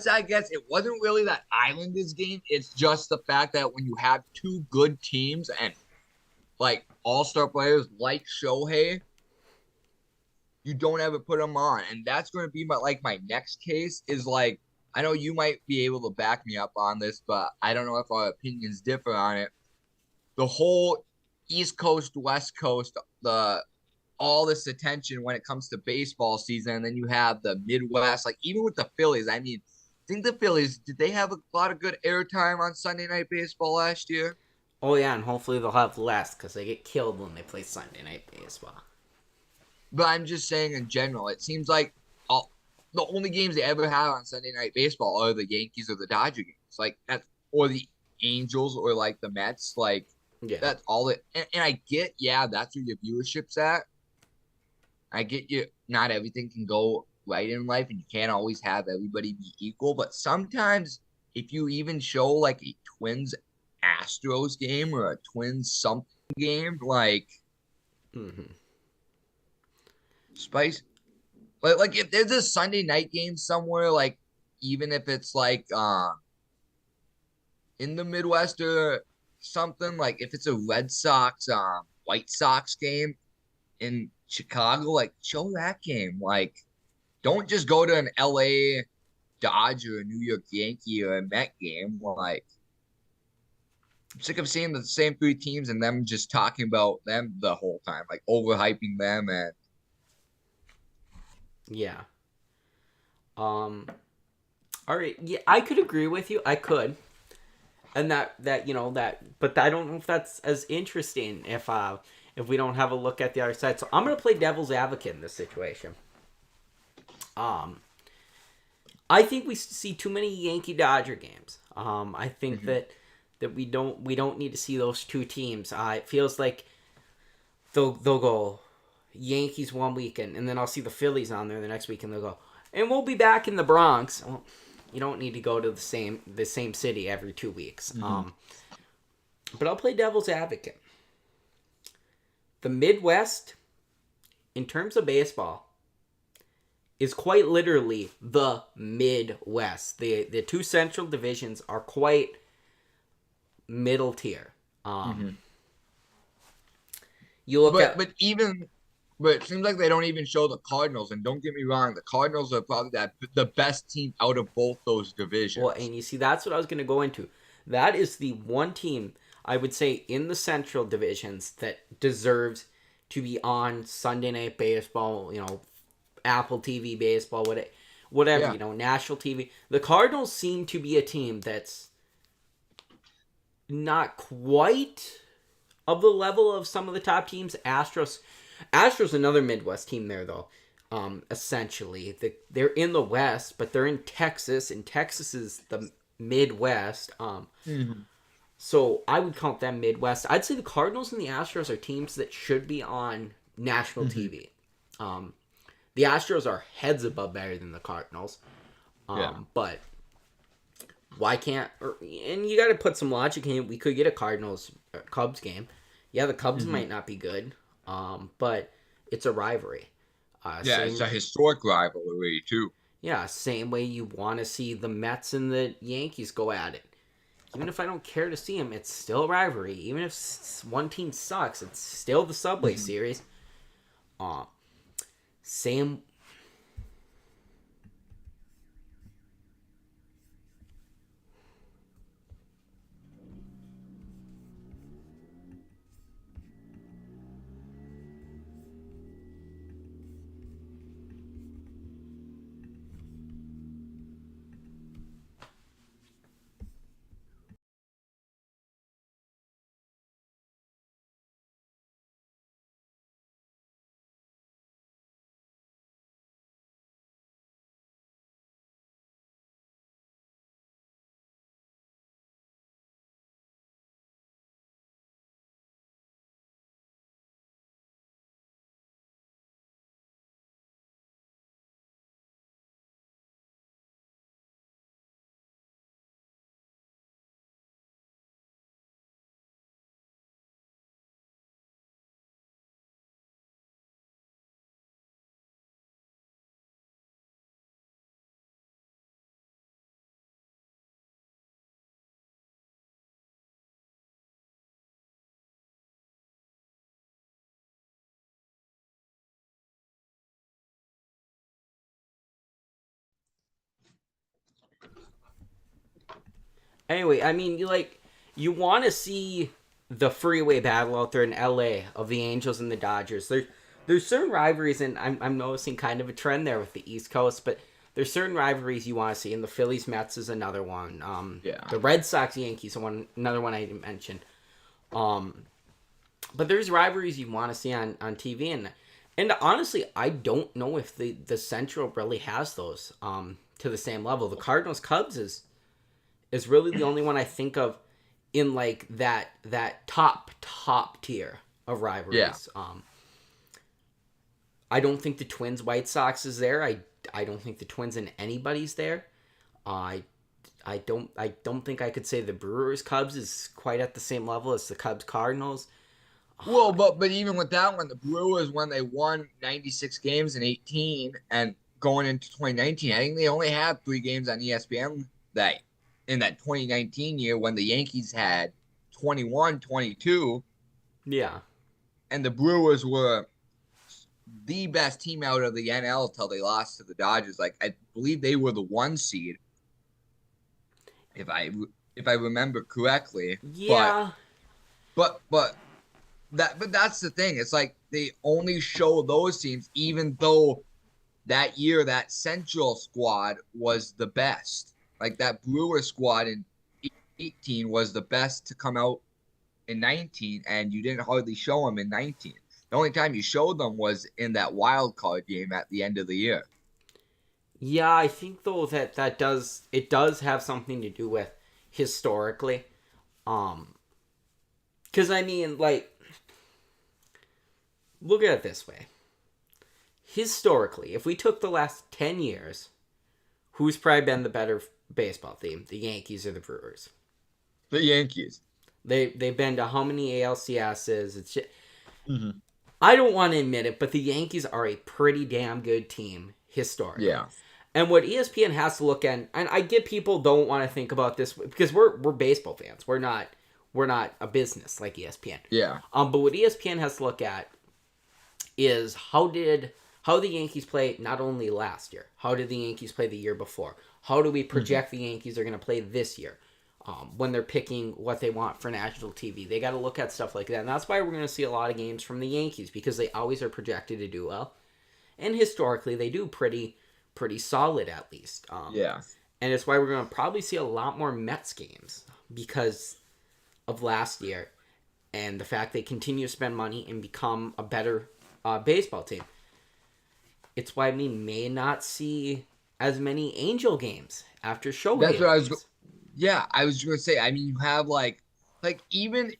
I guess it wasn't really that Islanders game. It's just the fact that when you have two good teams and like all-star players like Shohei, you don't ever put them on. And that's going to be my next case is like, I know you might be able to back me up on this, but I don't know if our opinions differ on it. The whole East Coast, West Coast, the all this attention when it comes to baseball season, and then you have the Midwest, like even with the Phillies. I mean, I think the Phillies, did they have a lot of good airtime on Sunday Night Baseball last year? oh yeah, and hopefully they'll have less because they get killed when they play Sunday Night Baseball. But I'm just saying in general, it seems like the only games they ever have on Sunday Night Baseball are the Yankees or the Dodger games, like that, or the Angels or like the Mets. Like Yeah. that's all it. And I get, yeah, that's where your viewership's at. I get you. Not everything can go right in life, and you can't always have everybody be equal. But sometimes, if you even show like a Twins Astros game or a Twins something game, like Mm-hmm. spice, like if there's a Sunday night game somewhere, like even if it's like in the Midwest or something, like if it's a Red Sox White Sox game in Chicago, like show that game. Like don't just go to an LA Dodger, a New York Yankee, or a Met game. Like I'm sick of seeing the same three teams and them just talking about them the whole time, like overhyping them. And Yeah. All right. Yeah, I could agree with you. I could, and but I don't know if that's as interesting if we don't have a look at the other side. So I'm gonna play devil's advocate in this situation. Um, I think we see too many Yankee Dodger games. I think Mhm. that we don't need to see those two teams. It feels like they'll go Yankees one weekend, and then I'll see the Phillies on there the next week, and they'll go, and we'll be back in the Bronx. Well, you don't need to go to the same city every 2 weeks. Mhm. But I'll play devil's advocate. The Midwest, in terms of baseball, is quite literally the Midwest. The two central divisions are quite middle tier. Mhm. You look but at but even but it seems like they don't even show the Cardinals. And don't get me wrong, the Cardinals are probably the best team out of both those well, divisions. and you see that's what I was going to go into. That is the one team I would say in the central divisions that deserves to be on Sunday Night Baseball. Apple TV baseball, whatever, Yeah. national TV. The Cardinals seem to be a team that's not quite of the level of some of the top teams. Astros another Midwest team there though. Essentially, they're in the West, but they're in Texas, and Texas is the Midwest. Mhm. So I would count them Midwest. I'd say the Cardinals and the Astros are teams that should be on national Mhm. TV. The Astros are heads above better than the Cardinals. Yeah. But why can't? And you got to put some logic in it. We could get a Cardinals Cubs game. Yeah, the Cubs Mhm. might not be good, but it's a rivalry. Yeah, it's Same, a historic rivalry too. yeah, same way you want to see the Mets and the Yankees go at it. Even if I don't care to see them, it's still a rivalry. Even if one team sucks, it's still the Subway Mhm. Series. Same Anyway, I mean, you want to see the freeway battle out there in LA of the Angels and the Dodgers. There's certain rivalries, and I'm noticing kind of a trend there with the East Coast, but there's certain rivalries you want to see, and the Phillies Mets is another one. Yeah. The Red Sox Yankees are another one I didn't mention. But there's rivalries you want to see on TV, and honestly, I don't know if the Central really has those to the same level. The Cardinals Cubs is really the only one I think of in like that top tier of rivalries. Yeah. I don't think the Twins White Sox is there. I don't think the Twins and anybody's there. I don't think I could say the Brewers Cubs is quite at the same level as the Cubs Cardinals. Well, but even with that one, the Brewers, when they won 96 games in 18 and going into 2019, I think they only had 3 games on ESPN that in that 2019 year when the Yankees had 21, 22, Yeah. and the Brewers were the best team out of the NL until they lost to the Dodgers. Like I believe they were the 1 seed, if I remember correctly. Yeah. But that's the thing. It's like they only show those teams, even though that year that Central squad was the best. Like that Brewer squad in 18 was the best to come out in 19, and you didn't hardly show them in 19. The only time you showed them was in that wild card game at the end of the year. Yeah, I think though that does have something to do with historically. Cuz I mean like look at it this way. Historically, if we took the last 10 years, who's probably been the better baseball team? The Yankees or the Brewers? The Yankees. They've been to how many ALCSs? It's just, Mm-hmm. I don't want to admit it, but the Yankees are a pretty damn good team historically. Yeah. And what ESPN has to look at, and I get people don't want to think about this because we're baseball fans. We're not a business like ESPN. Yeah. But what ESPN has to look at is how the Yankees play not only last year, how did the Yankees play the year before? How do we project the Yankees are going to play this year? When they're picking what they want for national TV, they got to look at stuff like that, and that's why we're going to see a lot of games from the Yankees because they always are projected to do well, and historically they do pretty solid at least. Yeah. And it's why we're going to probably see a lot more Mets games because of last year and the fact they continue to spend money and become a better baseball team. It's why we may not see as many Angel games after show. That's what I was. Yeah, I was going to say. I mean, you have like even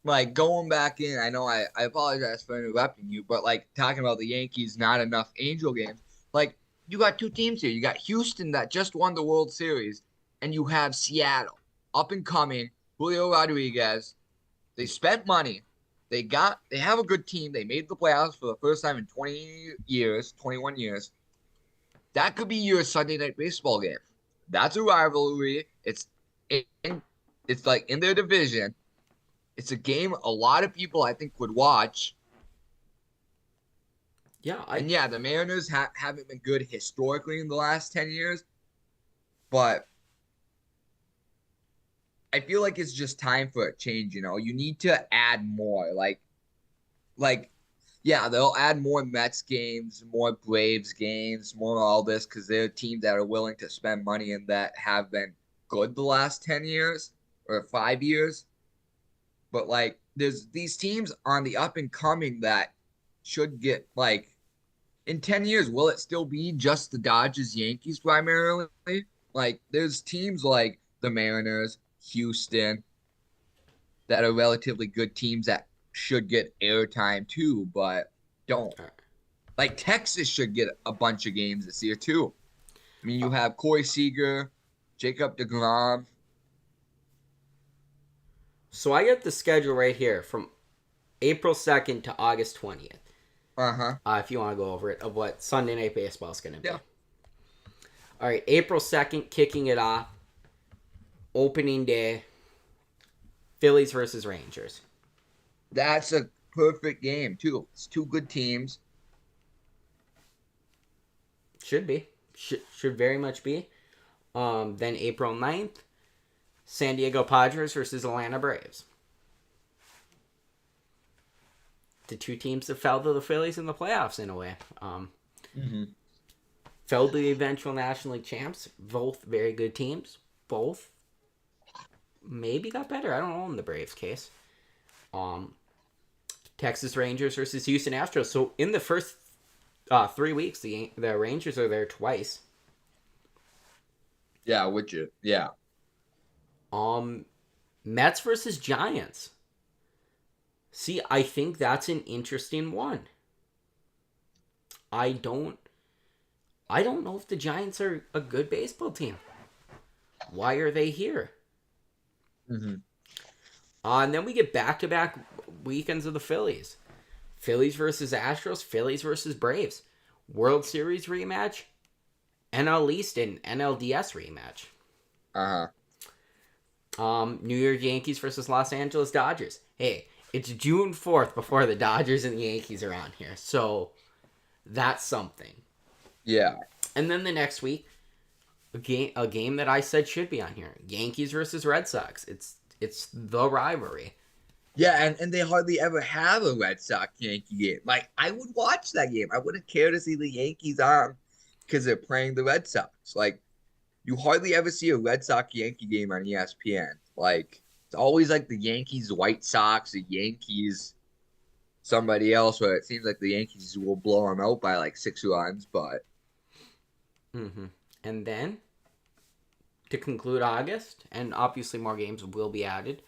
like going back in. I know I apologize for interrupting you, but like talking about the Yankees, not enough Angel games. Like you got 2 teams here. You got Houston that just won the World Series, and you have Seattle up and coming. Julio Rodriguez. They spent money. They have a good team. They made the playoffs for the first time in 21 years. That could be your Sunday night baseball game. That's a rivalry. It's like in their division. It's a game a lot of people I think would watch. Yeah, and yeah, the Mariners haven't been good historically in the last 10 years, but I feel like it's just time for a change. You need to add more. Yeah, they'll add more Mets games, more Braves games, more all this because they're teams that are willing to spend money and that have been good the last 10 years or 5 years. But like, there's these teams on the up and coming that should get like in 10 years, will it still be just the Dodgers, Yankees primarily? Like, there's teams like the Mariners, Houston, that are relatively good teams that should get airtime too, but don't. Like Texas should get a bunch of games this year too. I mean, you have Corey Seager, Jacob deGrom. So I got the schedule right here from April 2nd to August 20th. If you want to go over it, of what Sunday Night Baseball is going to be. Yeah. All right, April 2nd, kicking it off. Opening day. Phillies versus Rangers. That's a perfect game, too. It's 2 good teams. Should be. Should very much be. Then April 9th, San Diego Padres versus Atlanta Braves. The two teams that fell to the Phillies in the playoffs in a way. Mm-hmm. Fell to the eventual National League champs. Both very good teams. Both maybe got better. I don't know in the Braves case. Texas Rangers versus Houston Astros. So in the first 3 weeks, the Rangers are there twice. Yeah, would you? Yeah. Mets versus Giants. See, I think that's an interesting one. I don't know if the Giants are a good baseball team. Why are they here? Mm-hmm. And then we get back-to-back weekends of the Phillies. Phillies versus Astros, Phillies versus Braves. World Series rematch, NL East and NLDS rematch. New York Yankees versus Los Angeles Dodgers. Hey, it's June 4th before the Dodgers and the Yankees are on here. So that's something. Yeah. And then the next week, a game that I said should be on here. Yankees versus Red Sox. It's the rivalry. Yeah, and they hardly ever have a Red Sox Yankee game. Like, I would watch that game. I wouldn't care to see the Yankees on because they're playing the Red Sox. Like, you hardly ever see a Red Sox Yankee game on ESPN. Like, it's always like the Yankees, White Sox, the Yankees, somebody else, where it seems like the Yankees will blow them out by like 6 runs. But And then to conclude August, and obviously more games will be added.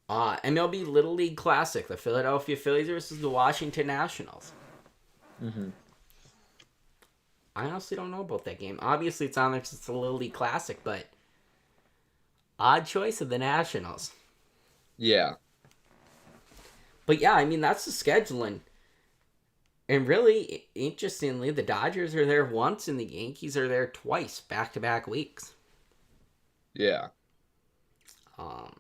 MLB Little League Classic, the Philadelphia Phillies versus the Washington Nationals. I honestly don't know about that game. Obviously, it's on there because it's a Little League Classic, but odd choice of the Nationals. yeah. But yeah, I mean, that's the scheduling. And really, interestingly, the Dodgers are there once and the Yankees are there twice, back-to-back weeks. Yeah. Um,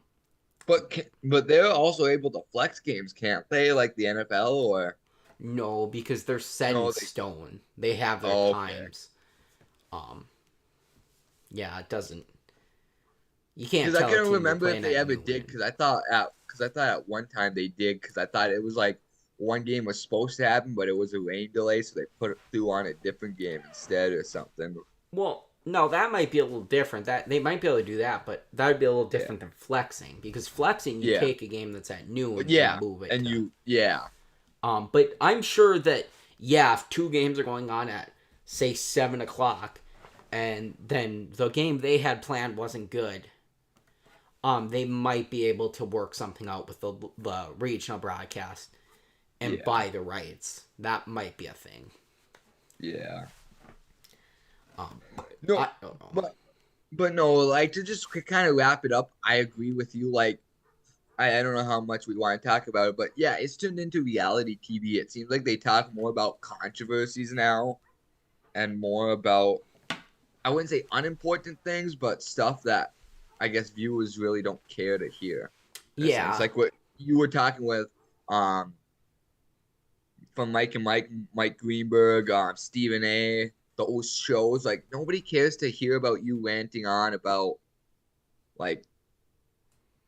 But they're also able to flex games, can't they? Like the NFL or no, because they're set in no? stone. They have their Okay. times. Yeah, it doesn't. You can't Because I tell a can't team they're remember if playing they at ever noon. did. Because I thought at one time they did. Because I thought it was like one game was supposed to happen, but it was a rain delay, so they threw on a different game instead or something. Well, no, that might be a little different. That they might be able to do that, but that would be a little Yeah. different than flexing. Because flexing, you Yeah. take a game that's at noon But and yeah, move it and to. yeah. But I'm sure that if two games are going on at say 7 o'clock, and then the game they had planned wasn't good, they might be able to work something out with the regional broadcast and Yeah. buy the rights. That might be a thing. Yeah. I No, don't know. but no, like to just kind of wrap it up, I agree with you. Like I don't know how much we want to talk about it, but yeah, it's turned into reality TV. It seems like they talk more about controversies now and more about, I wouldn't say unimportant things, but stuff that I guess viewers really don't care to hear. In a sense, Yeah. like what you were talking with, from Mike Greenberg, Stephen A. Those shows, like nobody cares to hear about you ranting on about, like,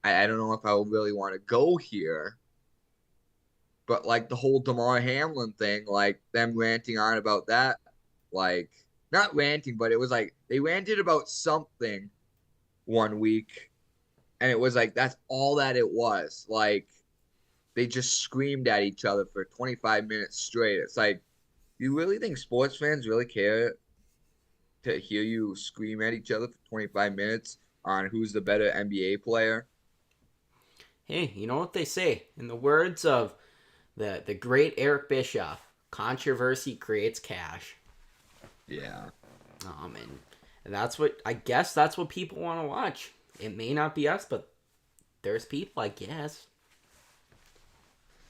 I don't know if I would really want to go here, but like the whole Damar Hamlin thing, like them ranting on about that, like not ranting, but it was like they ranted about something one week, and it was like that's all that it was. Like they just screamed at each other for 25 minutes straight. It's like, you really think sports fans really care to hear you scream at each other for 25 minutes on who's the better NBA player? Hey, you know what they say? In the words of the great Eric Bischoff, controversy creates cash. Yeah. And that's what I guess that's what people want to watch. It may not be us, but there's people, I guess.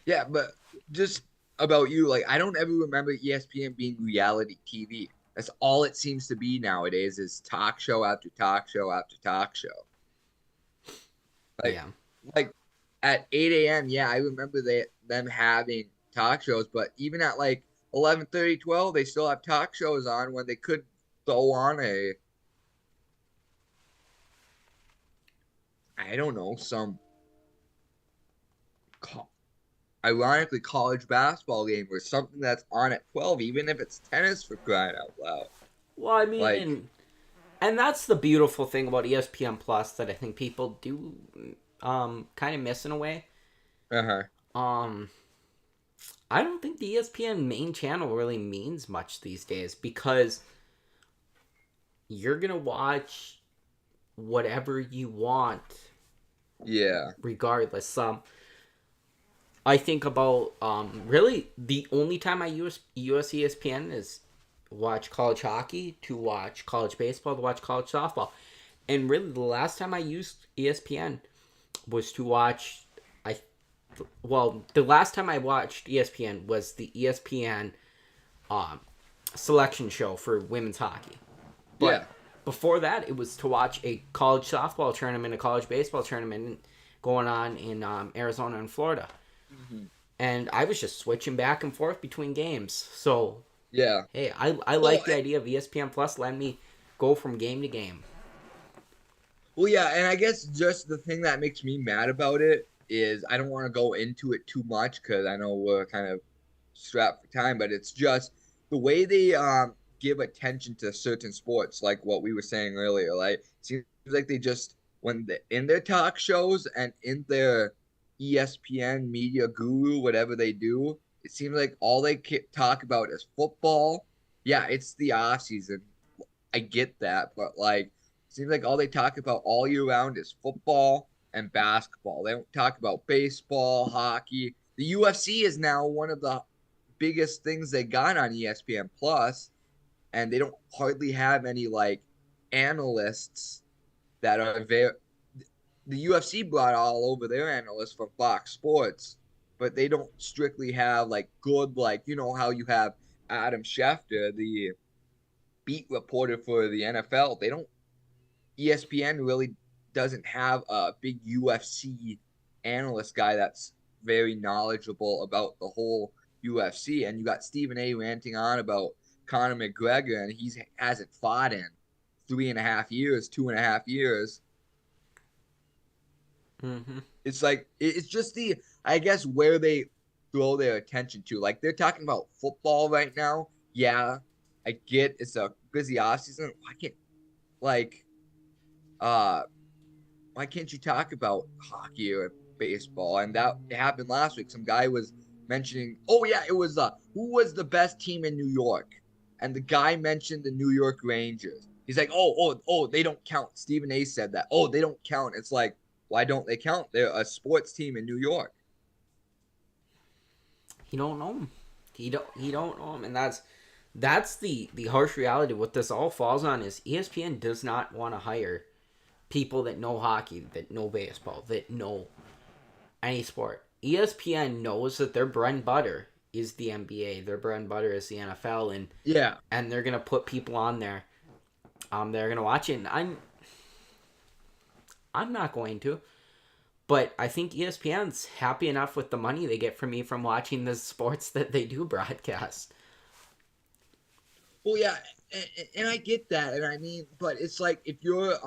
Yeah, but just about you, like I don't ever remember ESPN being reality TV. That's all it seems to be nowadays is talk show after talk show after talk show. Like Yeah. like at 8 a.m., yeah, I remember them having talk shows, but even at like 11:30, 12, they still have talk shows on when they could throw on I don't know, some co- ironically college basketball game or something that's on at 12, even if it's tennis for crying out loud. Well, I mean, Like, and that's the beautiful thing about ESPN Plus that I think people do kind of miss in a way. uh-huh. Um, I don't think the ESPN main channel really means much these days because you're gonna watch whatever you want Yeah. regardless. I think about really the only time I use US ESPN is watch college hockey, to watch college baseball, to watch college softball. And really the last time I used ESPN was to watch I the last time I watched ESPN was the ESPN um, selection show for women's hockey. But Yeah. before that, it was to watch a college softball tournament, a college baseball tournament going on in Arizona and Florida. Hmm. And I was just switching back and forth between games. So, Yeah. hey, I Well, like the idea of ESPN Plus letting me go from game to game. well, yeah, and I guess just the thing that makes me mad about it is I don't want to go into it too much because I know we're kind of strapped for time, but it's just the way they give attention to certain sports, like what we were saying earlier. Like, it seems like they just in their talk shows and in their ESPN media guru, whatever they do, it seems like all they talk about is football. Yeah, it's the off season. I get that, but like seems like all they talk about all year round is football and basketball. They don't talk about baseball, hockey. The UFC is now one of the biggest things they got on ESPN Plus, and they don't hardly have any like analysts that are very. The UFC brought all over their analysts from Fox Sports, but they don't strictly have like good like how you have Adam Schefter, the beat reporter for the NFL. They don't ESPN really doesn't have a big UFC analyst guy that's very knowledgeable about the whole UFC. And you got Stephen A ranting on about Conor McGregor, and he hasn't fought in 3.5 years, 2.5 years. Mm-hmm. It's like it's just the I guess where they throw their attention to. Like they're talking about football right now. Yeah, I get it's a busy off season. I can't like uh why can't you talk about hockey or baseball? And that happened last week. Some guy was mentioning, oh yeah, it was who was the best team in New York? And the guy mentioned the New York Rangers. He's like, oh, they don't count. Stephen A said that. Oh, they don't count. It's like, why don't they count? They're a sports team in New York. He don't know him. He don't know him, and that's the harsh reality. What this all falls on is ESPN does not want to hire people that know hockey, that know baseball, that know any sport. ESPN knows that their bread and butter is the NBA. Their bread and butter is the NFL, Yeah. and they're gonna put people on there. They're gonna watch it. And I'm not going to, but I think ESPN's happy enough with the money they get from me from watching the sports that they do broadcast. Well, yeah, and I get that, and I mean, but it's like if you're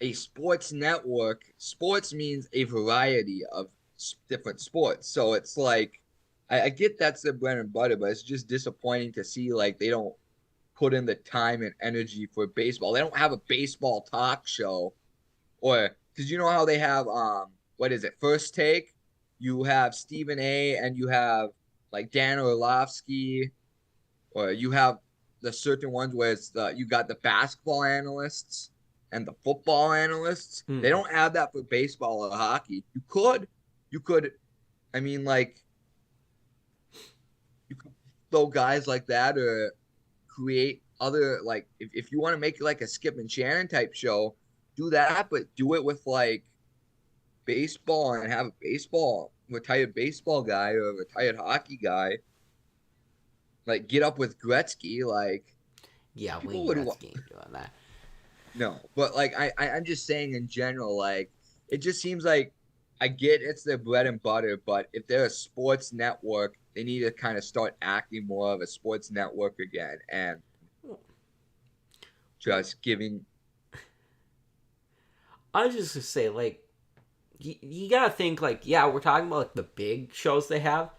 a sports network, sports means a variety of different sports. So it's like, I get that's their bread and butter, but it's just disappointing to see like they don't put in the time and energy for baseball. They don't have a baseball talk show, or because you know how they have what is it, First Take? You have Stephen A. and you have like Dan Orlovsky, or you have the certain ones where it's you got the basketball analysts and the football analysts. They Hmm. don't have that for baseball or hockey. You could, I mean, like you could throw guys like that or create other like if you want to make it like a Skip and Shannon type show, do that, but do it with like baseball and have a baseball retired baseball guy or a retired hockey guy. Like get up with Gretzky, like Yeah, people Wayne would Gretzky ain't doing that. no, but like I'm just saying in general, like it just seems like I get it's their bread and butter, but if they're a sports network, they need to kind of start acting more of a sports network again and Well, just giving. I was just gonna say, like, you gotta think, like, yeah, we're talking about like the big shows they have,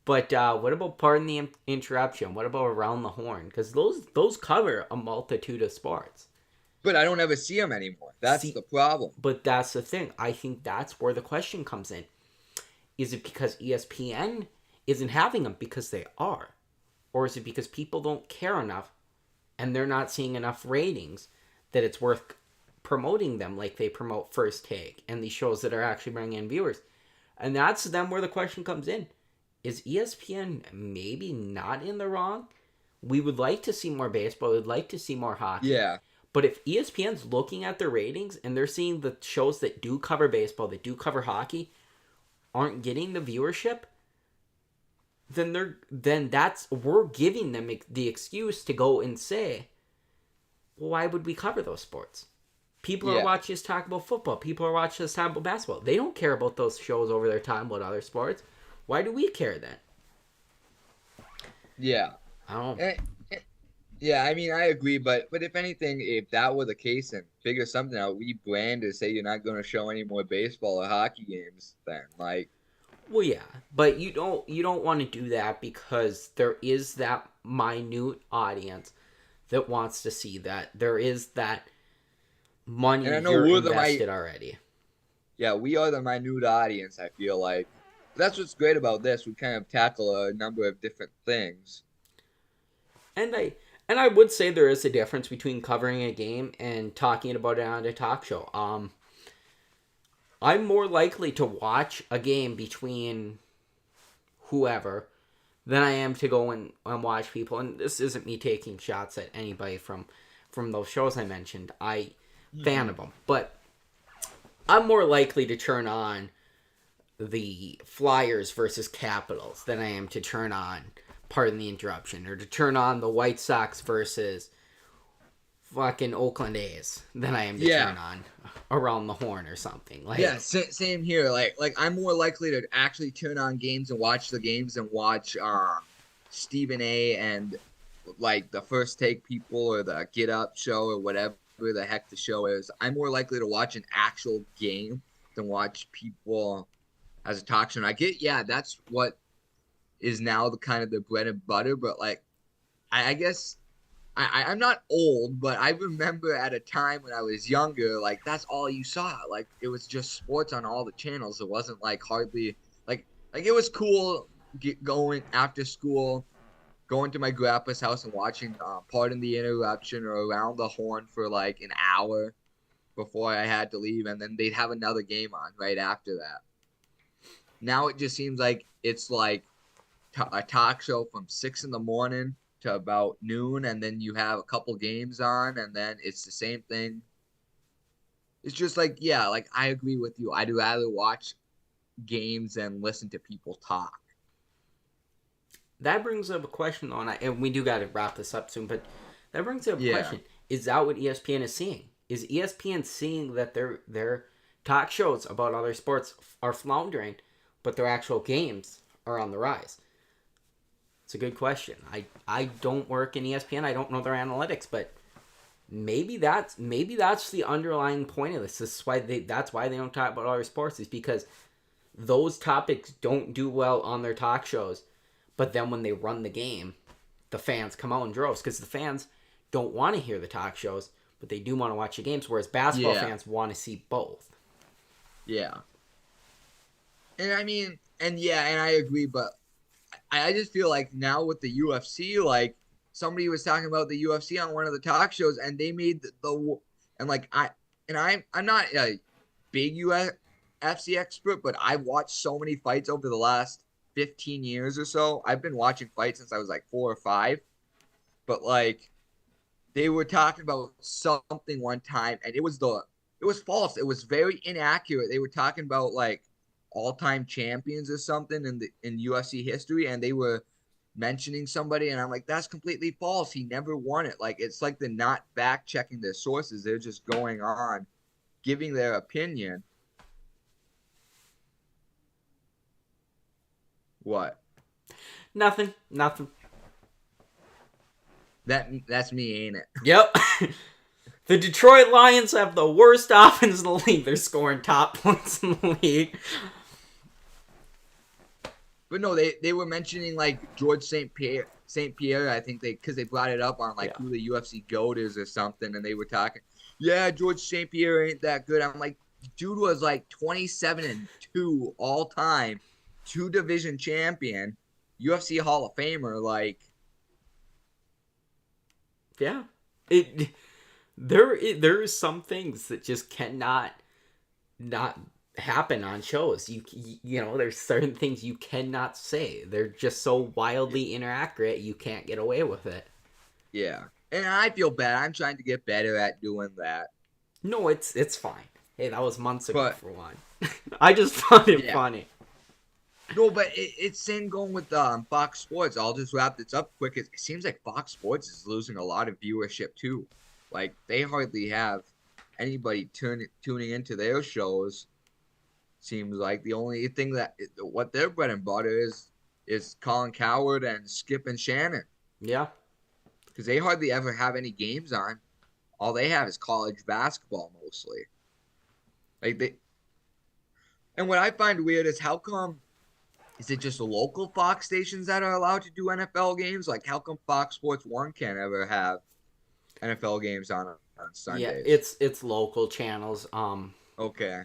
but what about Pardon the Interruption? What about Around the Horn? Because those cover a multitude of sports. But I don't ever see them anymore. That's See, the problem. but that's the thing. I think that's where the question comes in. Is it because ESPN isn't having them because they are? Or is it because people don't care enough and they're not seeing enough ratings that it's worth promoting them like they promote First Take and these shows that are actually bringing in viewers? And that's then where the question comes in. Is ESPN maybe not in the wrong? We would like to see more baseball. We'd like to see more hockey. Yeah. But if ESPN's looking at their ratings and they're seeing the shows that do cover baseball, that do cover hockey, aren't getting the viewership, then we're giving them the excuse to go and say, well, why would we cover those sports? People are watching us talk about football. People are watching us talk about basketball. They don't care about those shows over their time about other sports. Why do we care then? Yeah. I don't know. Yeah, I mean, I agree, but if anything, if that were the case, and figure something out, we brand to say you're not going to show any more baseball or hockey games, then like, Well, yeah, but you don't want to do that because there is that minute audience that wants to see that. There is that money and I know you're we're invested already. yeah, we are the minute audience. I feel like that's what's great about this. We kind of tackle a number of different things. And I would say there is a difference between covering a game and talking about it on a talk show. I'm more likely to watch a game between whoever than I am to go and watch people. And this isn't me taking shots at anybody from those shows I mentioned. I fan of them, but I'm more likely to turn on the Flyers versus Capitals than I am to turn on Pardon the Interruption or to turn on the White Sox versus fucking Oakland A's than I am to turn on Around the Horn or something. Like, yeah, same here. Like I'm more likely to actually turn on games and watch the games and watch Stephen A. and like the First Take people or the Get Up show or whatever the heck the show is. I'm more likely to watch an actual game than watch people as a talk show. And I get, yeah, that's what is now the kind of the bread and butter. But like, I guess I'm not old, but I remember at a time when I was younger, like that's all you saw. Like it was just sports on all the channels. It wasn't like hardly like it was cool going after school, going to my grandpa's house and watching Pardon the Interruption or Around the Horn for like an hour before I had to leave, and then they'd have another game on right after that. Now it just seems like it's like a talk show from 6 in the morning to about noon, and then you have a couple games on, and then it's the same thing. It's just like, yeah, like I agree with you. I'd rather watch games and listen to people talk. that brings up a question on, and we do got to wrap this up soon, but that brings up a Yeah. question. Is that what ESPN is seeing? Is ESPN seeing that their talk shows about other sports are floundering, but their actual games are on the rise? It's a good question. I don't work in ESPN. I don't know their analytics, but maybe that's the underlying point of this. That's why they don't talk about other sports, is because those topics don't do well on their talk shows. But then when they run the game, the fans come out in droves because the fans don't want to hear the talk shows, but they do want to watch the games. Whereas basketball fans want to see both. Yeah. And I mean, and yeah, and I agree, but I just feel like now with the UFC, like somebody was talking about the UFC on one of the talk shows, and they made and like I'm not a big UFC expert, but I've watched so many fights over the last 15 years or so. I've been watching fights since I was like 4 or 5, but like they were talking about something one time, and it was false. It was very inaccurate. They were talking about like all-time champions or something in UFC history, and they were mentioning somebody, and I'm like, that's completely false. He never won it. Like it's like they're not back checking their sources. They're just going on giving their opinion. What? Nothing. That's me, ain't it? Yep. The Detroit Lions have the worst offense in the league. They're scoring top points in the league. But no, they were mentioning like George St. Pierre. I think because they brought it up on like who the UFC GOAT is or something, and they were talking. Yeah, George St. Pierre ain't that good. I'm like, dude was like 27-2 all time, 2 division champion, UFC Hall of Famer. Like, Yeah, there are some things that just cannot not happen on shows. You know, there's certain things you cannot say. They're just so wildly inaccurate. You can't get away with it. yeah, and I feel bad. I'm trying to get better at doing that. No, it's fine. Hey, that was months ago But for one. I just found it yeah, funny. no, but it's same going with Fox Sports. I'll just wrap this up quick. It seems like Fox Sports is losing a lot of viewership too. Like they hardly have anybody tuning into their shows. Seems like the only thing that what their bread and butter is Colin Coward and Skip and Shannon, Yeah. because they hardly ever have any games on. All they have is college basketball mostly. Like they, and what I find weird is how come is it just the local Fox stations that are allowed to do NFL games? Like how come Fox Sports One can't ever have NFL games on Yeah, Sundays? it's local channels. Okay.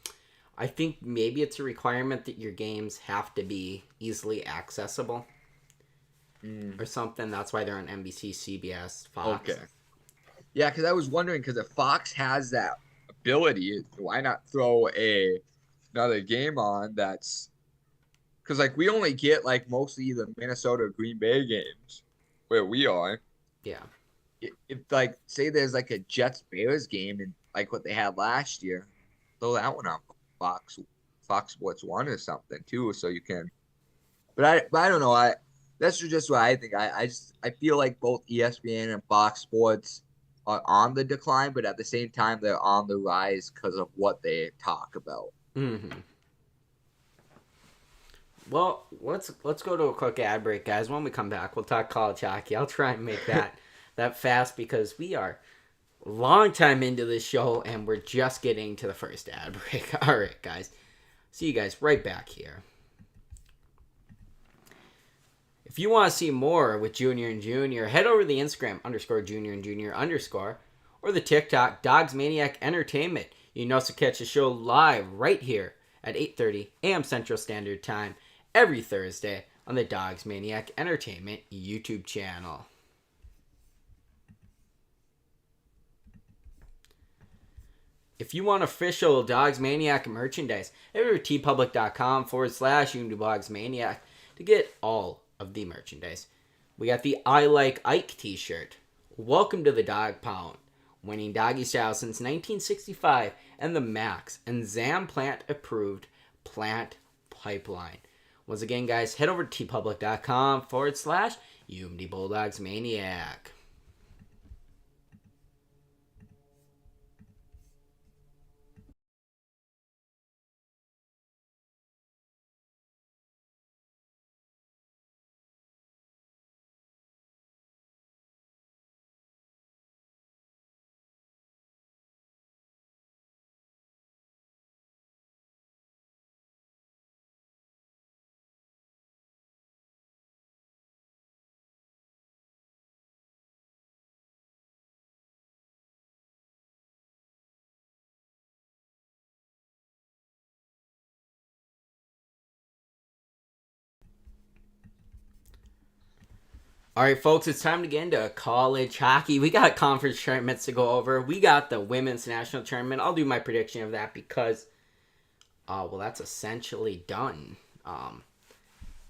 I think maybe it's a requirement that your games have to be easily accessible Mm, or something. That's why they're on NBC, CBS, Fox. okay. Yeah, because I was wondering because if Fox has that ability, why not throw another game on that's because like we only get like mostly the Minnesota Green Bay games where we are. Yeah. If like say there's like a Jets Bears game and like what they had last year, throw that one on Fox Fox Sports One or something too, so you can. But I don't know. I that's just what I think. I feel like both ESPN and Fox Sports are on the decline, but at the same time they're on the rise because of what they talk about. Mm-hmm. Well, let's go to a quick ad break, guys. When we come back, we'll talk college hockey. I'll try and make that fast because we are a long time into this show and we're just getting to the first ad break. All right, guys. See you guys right back here. If you want to see more with Junior and Junior, head over to the Instagram _Junior and Junior _ or the TikTok Dogs Maniac Entertainment. You can also catch the show live right here at 8:30 a.m. Central Standard Time every Thursday on the Dogs Maniac Entertainment YouTube channel. If you want official Dogs Maniac merchandise, head over to tpublic.com /UnityBlogsManiac to get all of the merchandise. We got the I Like Ike t-shirt. Welcome to the Dog Pound. Winning doggy style since 1965 and the Max and Zam plant approved plant pipeline. Once again, guys, head over to tpublic.com /UMD All right, folks, it's time to get into college hockey. We got conference tournaments to go over. We got the women's national tournament. I'll do my prediction of that because, well, that's essentially done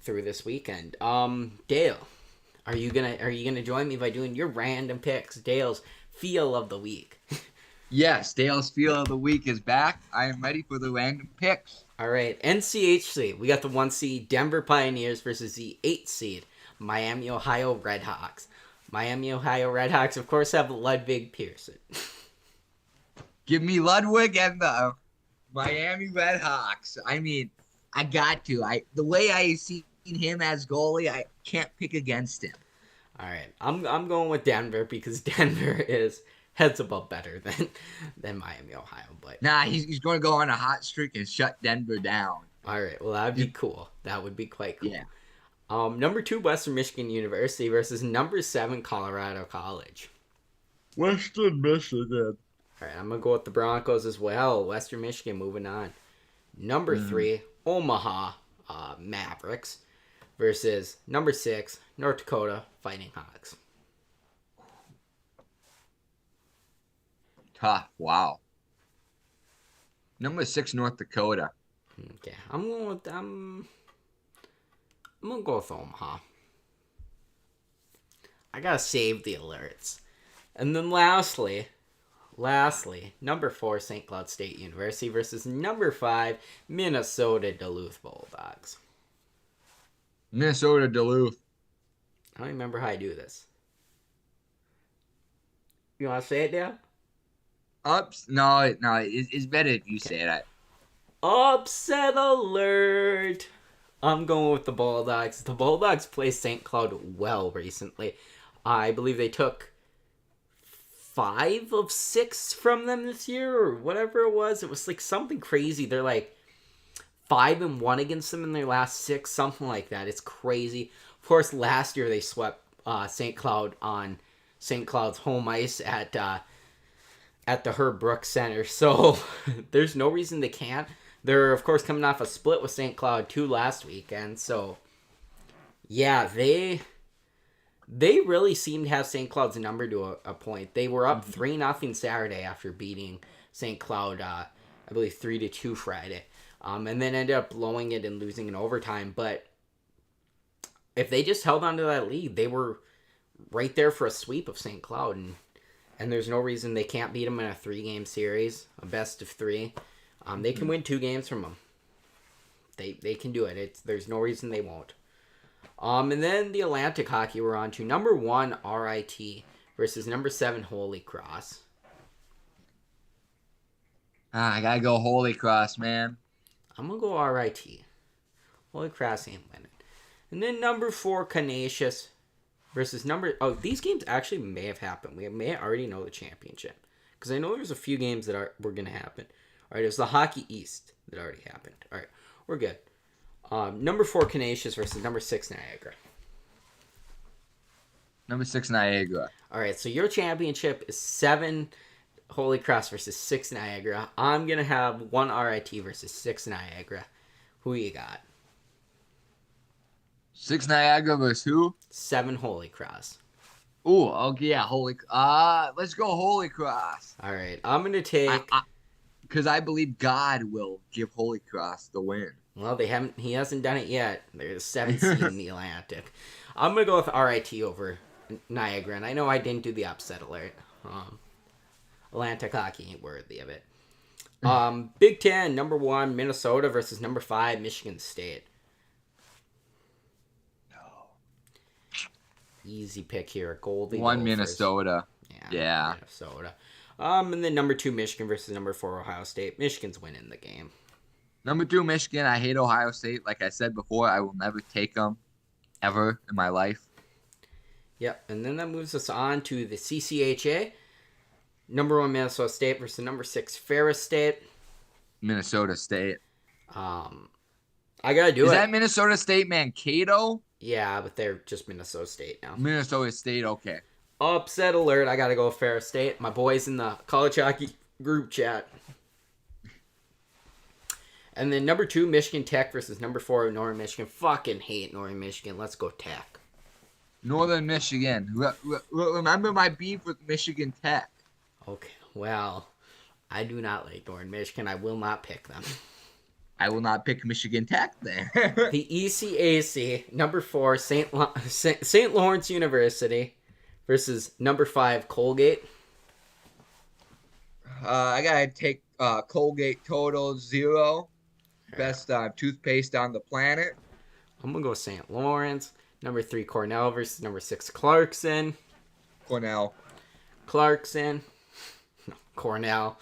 through this weekend. Dale, are you gonna join me by doing your random picks? Dale's feel of the week. Yes, Dale's Feel of the Week is back. I am ready for the random picks. All right, NCHC. We got the 1 seed Denver Pioneers versus the 8 seed Miami, Ohio Redhawks. Miami, Ohio Redhawks, of course, have Ludwig Pearson. Give me Ludwig and the Miami Redhawks. I mean, I got to. The way I seen him as goalie, I can't pick against him. All right, I'm going with Denver because Denver is heads above better than Miami, Ohio. But Nah, he's going to go on a hot streak and shut Denver down. all right, well that'd be cool. That would be quite cool. Yeah. Number 2 Western Michigan University versus number 7 Colorado College. Western Michigan. All right, I'm gonna go with the Broncos as well. Western Michigan moving on. Number 3 Omaha Mavericks versus number 6 North Dakota Fighting Hawks. Tough. Wow. Number 6 North Dakota. Okay, I'm gonna go with Omaha. I gotta save the alerts. And then lastly, number 4 St. Cloud State University versus number 5 Minnesota Duluth Bulldogs. Minnesota Duluth. I don't remember how I do this. You want to say it, Dan? Ups? No. It's better if you say that. Upset alert! I'm going with the Bulldogs. The Bulldogs played St. Cloud well recently. I believe they took 5 of 6 from them this year, or whatever it was. It was like something crazy. They're like 5-1 against them in their last 6, something like that. It's crazy. Of course, last year they swept St. Cloud on St. Cloud's home ice at the Herb Brooks Center. So there's no reason they can't. They're, of course, coming off a split with St. Cloud 2 last weekend. So, yeah, they really seem to have St. Cloud's number to a point. They were up 3-0 Saturday after beating St. Cloud, I believe, 3-2 Friday. And then ended up blowing it and losing in overtime. But if they just held on to that lead, they were right there for a sweep of St. Cloud. And there's no reason they can't beat them in a 3-game series, a best of 3. They can win 2 games from them. They can do it. There's no reason they won't. And then the Atlantic Hockey we're on to. Number 1, RIT versus number 7, Holy Cross. I gotta go Holy Cross, man. I'm going to go RIT. Holy Cross ain't winning. And then number 4, Canisius versus number... Oh, these games actually may have happened. We may already know the championship. Because I know there's a few games that were going to happen. All right, it was the Hockey East that already happened. All right, we're good. Number 4, Canisius versus number 6, Niagara. Number 6, Niagara. All right, so your championship is 7 Holy Cross versus 6 Niagara. I'm going to have 1 RIT versus 6 Niagara. Who you got? 6 Niagara versus who? 7 Holy Cross. Ooh, okay, yeah, let's go Holy Cross. All right, I'm going to take... Because I believe God will give Holy Cross the win. Well, he hasn't done it yet. There's 7 seed in the Atlantic. I'm going to go with RIT over Niagara, and I know I didn't do the upset alert. Atlantic hockey ain't worthy of it. Big Ten, number 1, Minnesota versus number 5, Michigan State. No. Easy pick here. Goldie 1 Gophers. Minnesota. Yeah. Minnesota. And then number 2, Michigan versus number 4, Ohio State. Michigan's winning the game. Number 2, Michigan. I hate Ohio State. Like I said before, I will never take them ever in my life. Yep, and then that moves us on to the CCHA. Number 1, Minnesota State versus number 6, Ferris State. Minnesota State. I gotta do it. Is that Minnesota State Mankato? Yeah, but they're just Minnesota State now. Minnesota State, okay. Upset alert. I gotta go with Ferris State. My boys in the college hockey group chat. And then number 2, Michigan Tech versus number 4, Northern Michigan. Fucking hate Northern Michigan. Let's go Tech. Northern Michigan. Remember my beef with Michigan Tech. Okay, well, I do not like Northern Michigan. I will not pick them. I will not pick Michigan Tech then. The ECAC, number 4, St. Lawrence University versus number 5, Colgate. I gotta take Colgate total 0. Best toothpaste on the planet. I'm gonna go St. Lawrence. Number 3, Cornell versus number 6, Clarkson. Cornell. Clarkson. No, Cornell.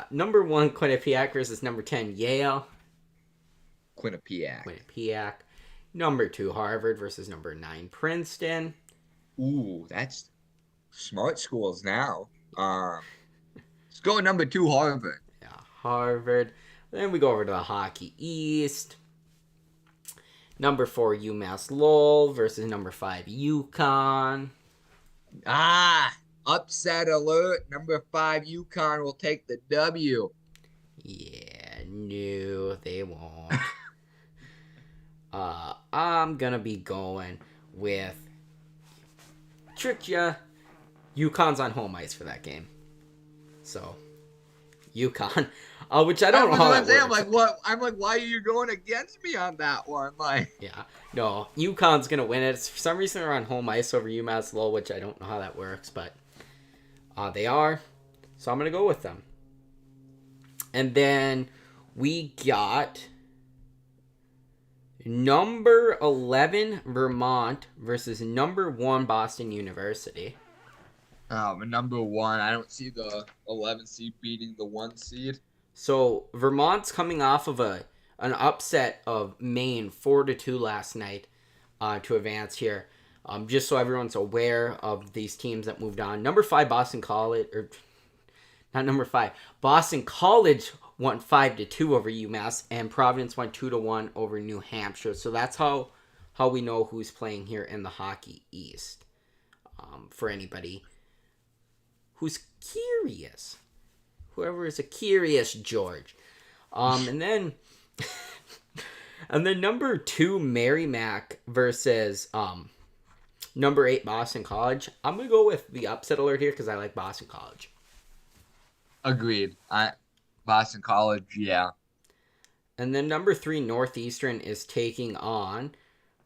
Number 1, Quinnipiac versus number 10, Yale. Quinnipiac. Number 2, Harvard versus number 9, Princeton. Ooh, that's smart schools now. Let's go number 2, Harvard. Yeah, Harvard. Then we go over to the Hockey East. Number 4, UMass Lowell versus number 5, UConn. Upset alert. Number 5, UConn will take the W. Yeah, no, they won't. I'm gonna be going with trick ya. UConn's on home ice for that game, so UConn, which I don't know how that works. I'm like, what? I'm like, why are you going against me on that one? Like, Yeah, no, UConn's gonna win it. For some reason, they're on home ice over UMass Lowell, which I don't know how that works, but they are, so I'm gonna go with them. And then we got number 11 Vermont versus number 1 Boston University. number 1. I don't see the 11 seed beating the 1 seed. So Vermont's coming off of an upset of Maine 4-2 last night to advance here. Just so everyone's aware of these teams that moved on. Number 5 Boston College, or not number 5. Boston College won 5-2 over UMass, and Providence won 2-1 over New Hampshire. So that's how we know who's playing here in the Hockey East. For anybody who's curious, whoever is a curious George, and then number 2 Merrimack versus number 8 Boston College. I'm gonna go with the upset alert here because I like Boston College. Agreed. Boston College, yeah. And then number 3 Northeastern is taking on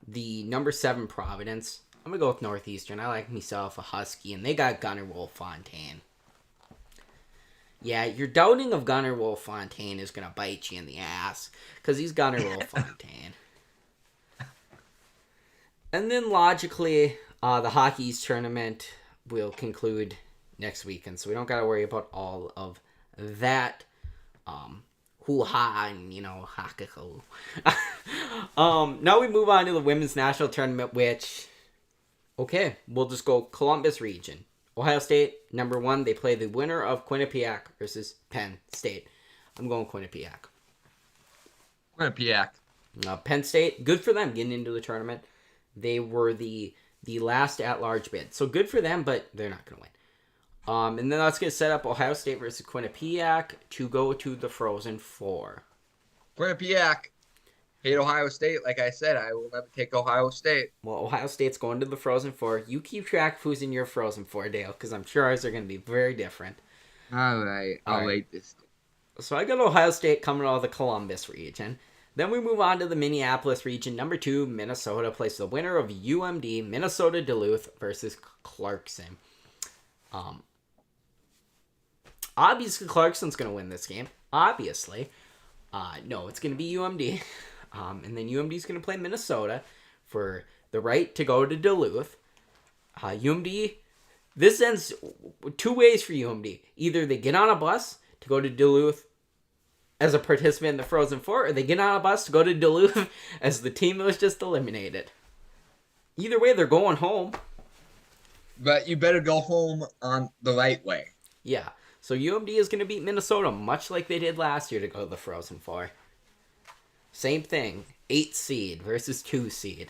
the number 7 Providence. I'm gonna go with Northeastern. I like myself a Husky, and they got Gunnar Wolf-Fontaine. Yeah, your doubting of Gunnar Wolf-Fontaine is gonna bite you in the ass because he's Gunnar Wolf-Fontaine. And then logically, the Hockey East tournament will conclude next weekend, so we don't gotta worry about all of that. Hoo-ha and, haka-ho. Now we move on to the Women's National Tournament, which, okay, we'll just go Columbus region. Ohio State, number 1, they play the winner of Quinnipiac versus Penn State. I'm going Quinnipiac. Quinnipiac. Penn State, good for them getting into the tournament. They were the last at-large bid. So good for them, but they're not going to win. And then that's going to set up Ohio State versus Quinnipiac to go to the Frozen Four. Quinnipiac. Hate Ohio State. Like I said, I will never take Ohio State. Well, Ohio State's going to the Frozen Four. You keep track of who's in your Frozen Four, Dale, because I'm sure ours are going to be very different. All right. I'll rate this. So I got Ohio State coming out of the Columbus region. Then we move on to the Minneapolis region. Number 2, Minnesota plays the winner of UMD, Minnesota Duluth versus Clarkson. Obviously, Clarkson's going to win this game. Obviously. No, it's going to be UMD. And then UMD's going to play Minnesota for the right to go to Duluth. UMD, this ends 2 ways for UMD. Either they get on a bus to go to Duluth as a participant in the Frozen Four, or they get on a bus to go to Duluth as the team that was just eliminated. Either way, they're going home. But you better go home on the right way. Yeah. So UMD is going to beat Minnesota, much like they did last year to go to the Frozen Four. Same thing. 8 seed versus 2 seed.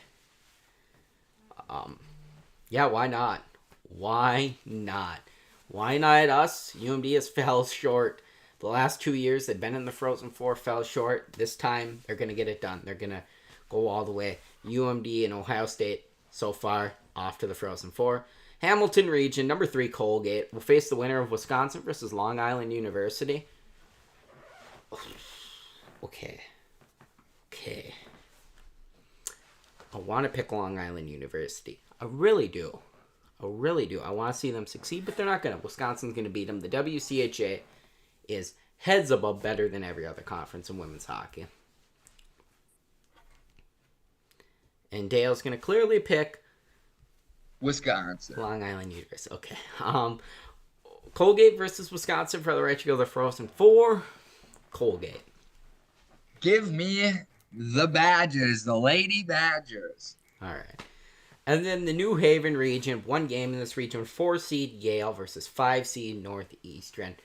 Yeah, why not? Why not? Why not us? UMD has fell short. The last 2 years they've been in the Frozen Four, fell short. This time they're going to get it done. They're going to go all the way. UMD and Ohio State so far off to the Frozen Four. Hamilton region, number 3, Colgate, will face the winner of Wisconsin versus Long Island University. Okay. I want to pick Long Island University. I really do. I want to see them succeed, but they're not going to. Wisconsin's going to beat them. The WCHA is heads above better than every other conference in women's hockey. And Dale's going to clearly pick Wisconsin. Long Island University. Okay. Colgate versus Wisconsin for the right to go to the Frozen Four. Colgate. Give me the Badgers, the Lady Badgers. All right. And then the New Haven region, one game in this region, 4-seed Yale versus 5-seed Northeastern.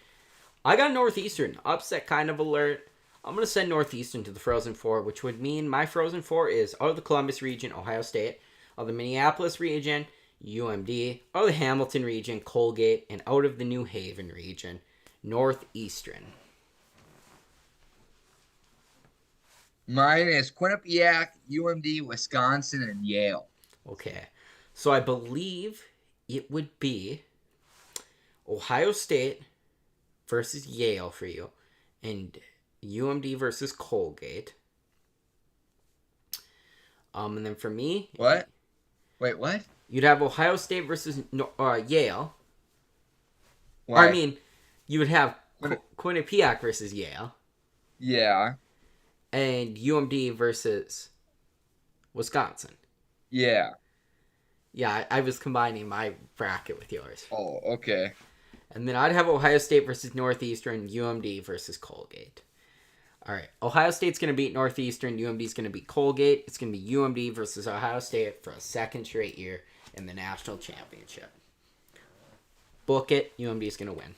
I got Northeastern. Upset kind of alert. I'm going to send Northeastern to the Frozen Four, which would mean my Frozen Four is out of the Columbus region, Ohio State, out of the Minneapolis region, UMD, out of the Hamilton region, Colgate, and out of the New Haven region, Northeastern. Mine is Quinnipiac, UMD, Wisconsin, and Yale. Okay. So I believe it would be Ohio State versus Yale for you, and UMD versus Colgate. And then for me, What? Wait, what? you'd have Ohio State versus Yale. Why? Or, I mean, you would have Quinnipiac versus Yale, Yeah. and UMD versus Wisconsin. Yeah. Yeah, I was combining my bracket with yours. Oh, okay. And then I'd have Ohio State versus Northeastern, UMD versus Colgate. All right, Ohio State's going to beat Northeastern, UMD's going to beat Colgate. It's going to be UMD versus Ohio State for a second straight year in the national championship. Book it, UMD's going to win.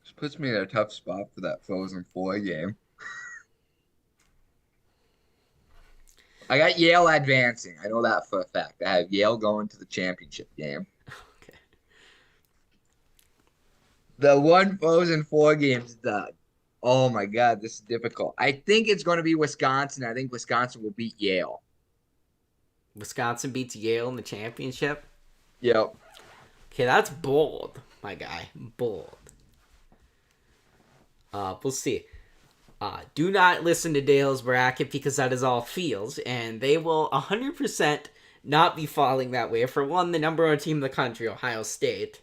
This puts me in a tough spot for that Frozen Four game. I got Yale advancing. I know that for a fact. I have Yale going to the championship game. Okay. The one Frozen Four games, oh my God, this is difficult. I think it's going to be Wisconsin. I think Wisconsin will beat Yale. Wisconsin beats Yale in the championship? Yep. Okay, that's bold, my guy. Bold. We'll see. Do not listen to Dale's bracket because that is all feels, and they will 100% not be falling that way. For one, the number one team in the country, Ohio State,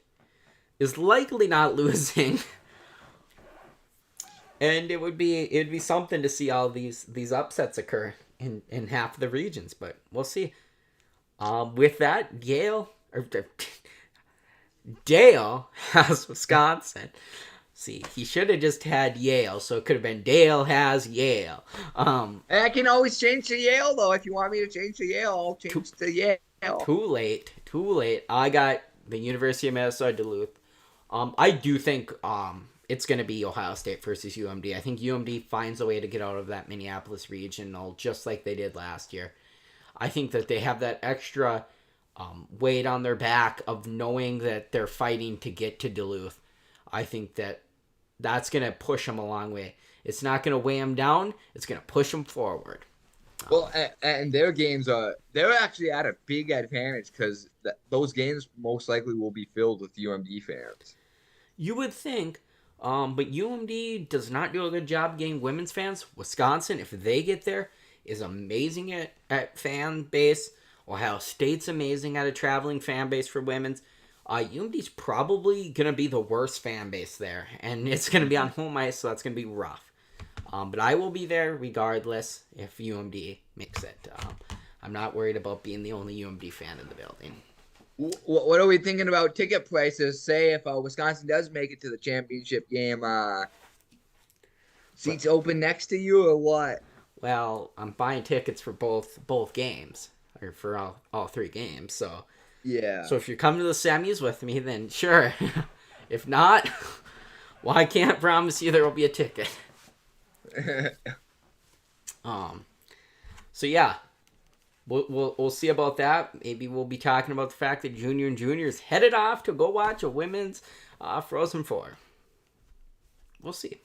is likely not losing, and it'd be something to see all these upsets occur in half of the regions. But we'll see. With that, Dale has Wisconsin. See, he should have just had Yale, so it could have been Dale has Yale. I can always change to Yale, though. If you want me to change to Yale, I'll change to Yale. Too late. I got the University of Minnesota Duluth. I do think it's going to be Ohio State versus UMD. I think UMD finds a way to get out of that Minneapolis regional just like they did last year. I think that they have that extra weight on their back of knowing that they're fighting to get to Duluth. I think that's going to push them a long way. It's not going to weigh them down. It's going to push them forward. Well, and their games they're actually at a big advantage because those games most likely will be filled with UMD fans. You would think, but UMD does not do a good job getting women's fans. Wisconsin, if they get there, is amazing at fan base. Ohio State's amazing at a traveling fan base for women's. UMD's probably going to be the worst fan base there, and it's going to be on home ice, so that's going to be rough. But I will be there regardless if UMD makes it. I'm not worried about being the only UMD fan in the building. What are we thinking about ticket prices? Say if Wisconsin does make it to the championship game, seats open next to you or what? Well, I'm buying tickets for both games, or for all three games, so... Yeah. So if you're coming to the semis with me, then sure. If not, well, I can't promise you there will be a ticket. So yeah, we'll see about that. Maybe we'll be talking about the fact that Junior and Junior is headed off to go watch a women's Frozen Four. We'll see.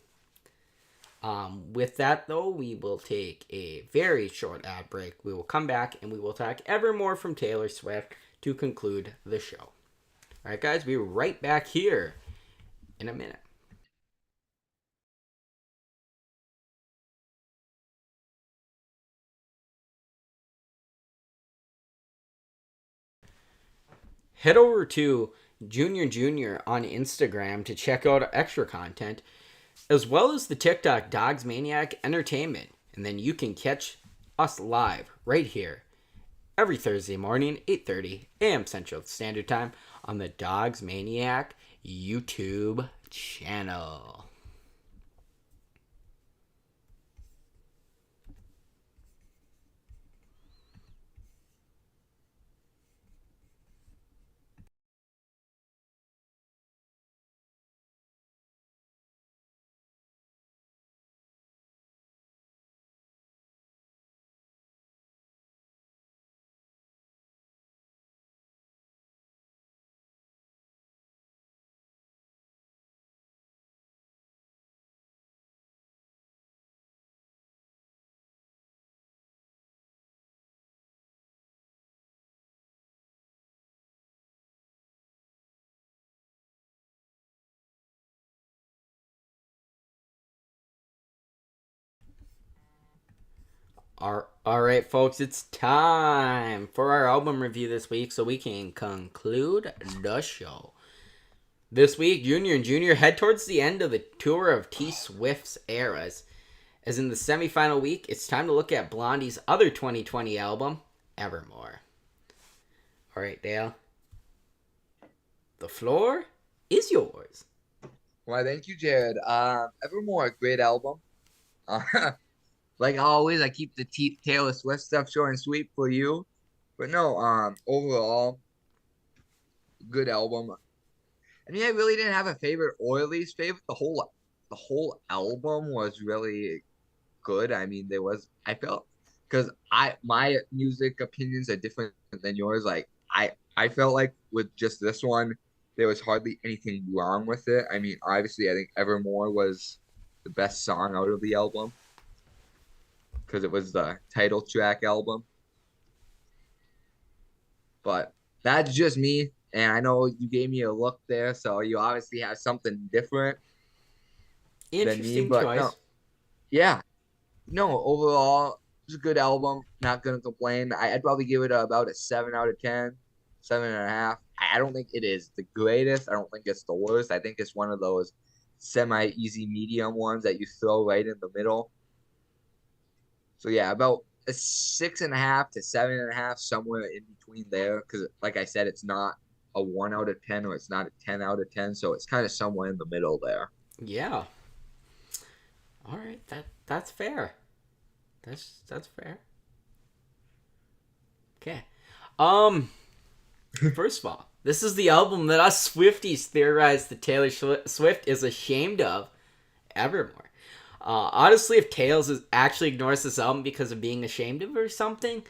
With that, though, we will take a very short ad break. We will come back and we will talk Evermore from Taylor Swift to conclude the show. All right, guys, we'll be right back here in a minute. Head over to Junior on Instagram to check out extra content, as well as the TikTok Dogs Maniac Entertainment. And then you can catch us live right here every Thursday morning, 8:30 a.m. Central Standard Time on the Dogs Maniac YouTube channel. All right, folks, it's time for our album review this week so we can conclude the show. This week, Junior and Junior head towards the end of the tour of T Swift's eras. As in the semifinal week, it's time to look at Blondie's other 2020 album, Evermore. All right, Dale. The floor is yours. Well, thank you, Jared. Evermore, a great album. Like always, I keep the Taylor Swift stuff short and sweet for you. But no, overall, good album. I mean, I really didn't have a favorite or least favorite. The whole album was really good. I mean, I felt because my music opinions are different than yours. Like I felt like with just this one, there was hardly anything wrong with it. I mean, obviously, I think Evermore was the best song out of the album because it was the title track album. But that's just me. And I know you gave me a look there, so you obviously have something different than me. Interesting But choice. no, yeah, no, overall, it's a good album. Not gonna complain. I'd probably give it about a 7 out of 10, 7.5. I don't think it is the greatest. I don't think it's the worst. I think it's one of those semi-easy medium ones that you throw right in the middle. So yeah, about a 6.5 to 7.5, somewhere in between there. Because like I said, it's not a 1 out of 10 or it's not a 10 out of 10. So it's kind of somewhere in the middle there. Yeah. All right, that's fair. That's fair. Okay. First of all, this is the album that us Swifties theorized that Taylor Swift is ashamed of, Evermore. Honestly, if Tails actually ignores this album because of being ashamed of it or something,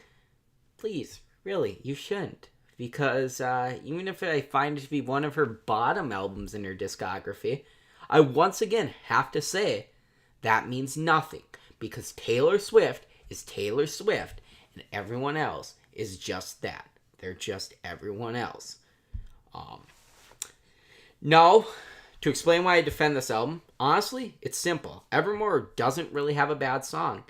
please, really, you shouldn't. Because even if I find it to be one of her bottom albums in her discography, I once again have to say that means nothing. Because Taylor Swift is Taylor Swift, and everyone else is just that. They're just everyone else. Now, to explain why I defend this album, honestly, it's simple. Evermore doesn't really have a bad song.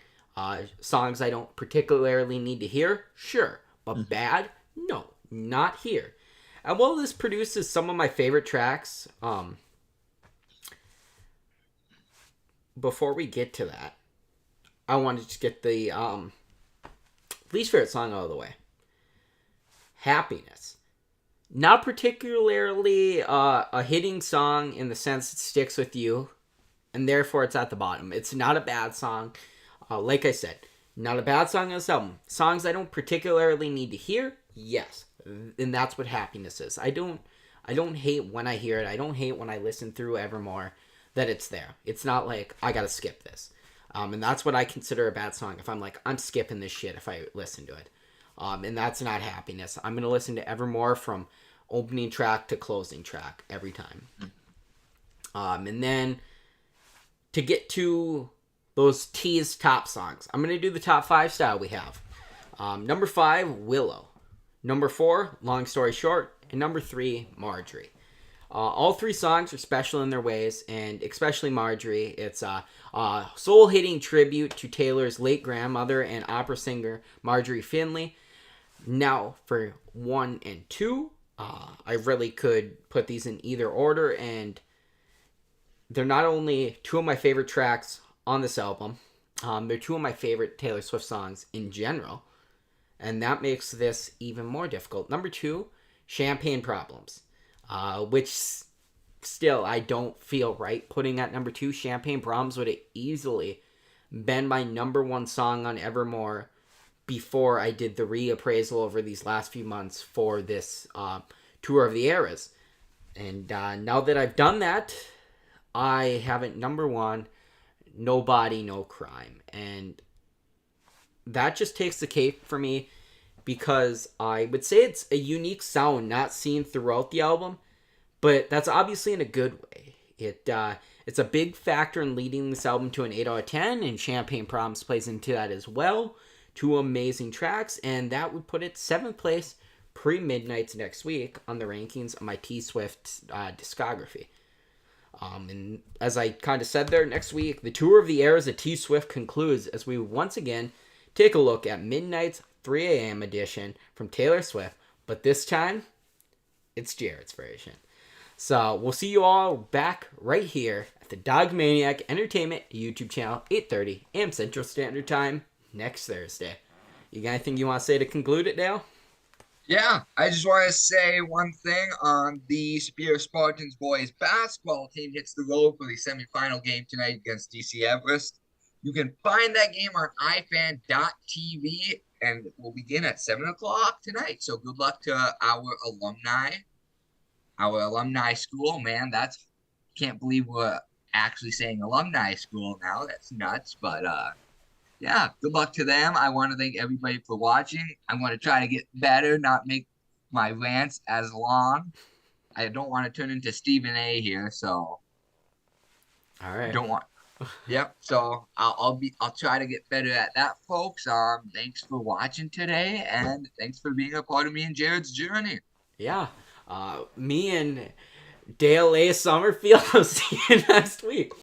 Songs I don't particularly need to hear, sure. But bad? No, not here. And while this produces some of my favorite tracks, before we get to that, I want to just get the least favorite song out of the way. Happiness. Not particularly a hitting song in the sense it sticks with you, and therefore it's at the bottom. It's not a bad song. Like I said, not a bad song on this album. Songs I don't particularly need to hear, yes. And that's what Happiness is. I don't hate when I hear it. I don't hate when I listen through Evermore that it's there. It's not like, I gotta skip this. And that's what I consider a bad song. If I'm like, I'm skipping this shit if I listen to it. And that's not Happiness. I'm going to listen to Evermore from opening track to closing track every time. And then to get to those T's top songs, I'm going to do the top 5 style we have. Number 5, Willow. Number 4, Long Story Short. And number 3, Marjorie. All 3 songs are special in their ways, and especially Marjorie. It's a soul-hitting tribute to Taylor's late grandmother and opera singer Marjorie Finley. Now, for 1 and 2, I really could put these in either order, and they're not only 2 of my favorite tracks on this album, they're 2 of my favorite Taylor Swift songs in general, and that makes this even more difficult. Number 2, Champagne Problems. Which still I don't feel right putting at number 2. Champagne Problems would have easily been my number 1 song on Evermore before I did the reappraisal over these last few months for this Tour of the Eras. And now that I've done that, I have it number 1, No Body, No Crime. And that just takes the cake for me, because I would say it's a unique sound not seen throughout the album, but that's obviously in a good way. It's a big factor in leading this album to an 8 out of 10, and Champagne Problems plays into that as well. 2 amazing tracks, and that would put it 7th place pre-Midnights next week on the rankings of my T Swift discography. And as I kind of said there, next week, the Tour of the Eras of T Swift concludes as we once again take a look at midnight's 3 a.m. edition from Taylor Swift, but this time, it's Jared's version. So we'll see you all back right here at the Dogs Maniac Entertainment YouTube channel, 8:30 a.m. Central Standard Time next Thursday. You got anything you want to say to conclude it, Dale? Yeah, I just want to say one thing on the Spear Spartans boys basketball team hits the road for the semifinal game tonight against DC Everest. You can find that game on ifan.tv and it will begin at 7 o'clock tonight. So good luck to our alumni school, man. That's can't believe we're actually saying alumni school now. That's nuts. But yeah, good luck to them. I want to thank everybody for watching. I'm going to try to get better, not make my rants as long. I don't want to turn into Stephen A here, so All right. don't want. Yep. So I'll try to get better at that, folks. Thanks for watching today, and thanks for being a part of me and Jared's journey. Yeah. Me and Dale A. Summerfield will see you next week.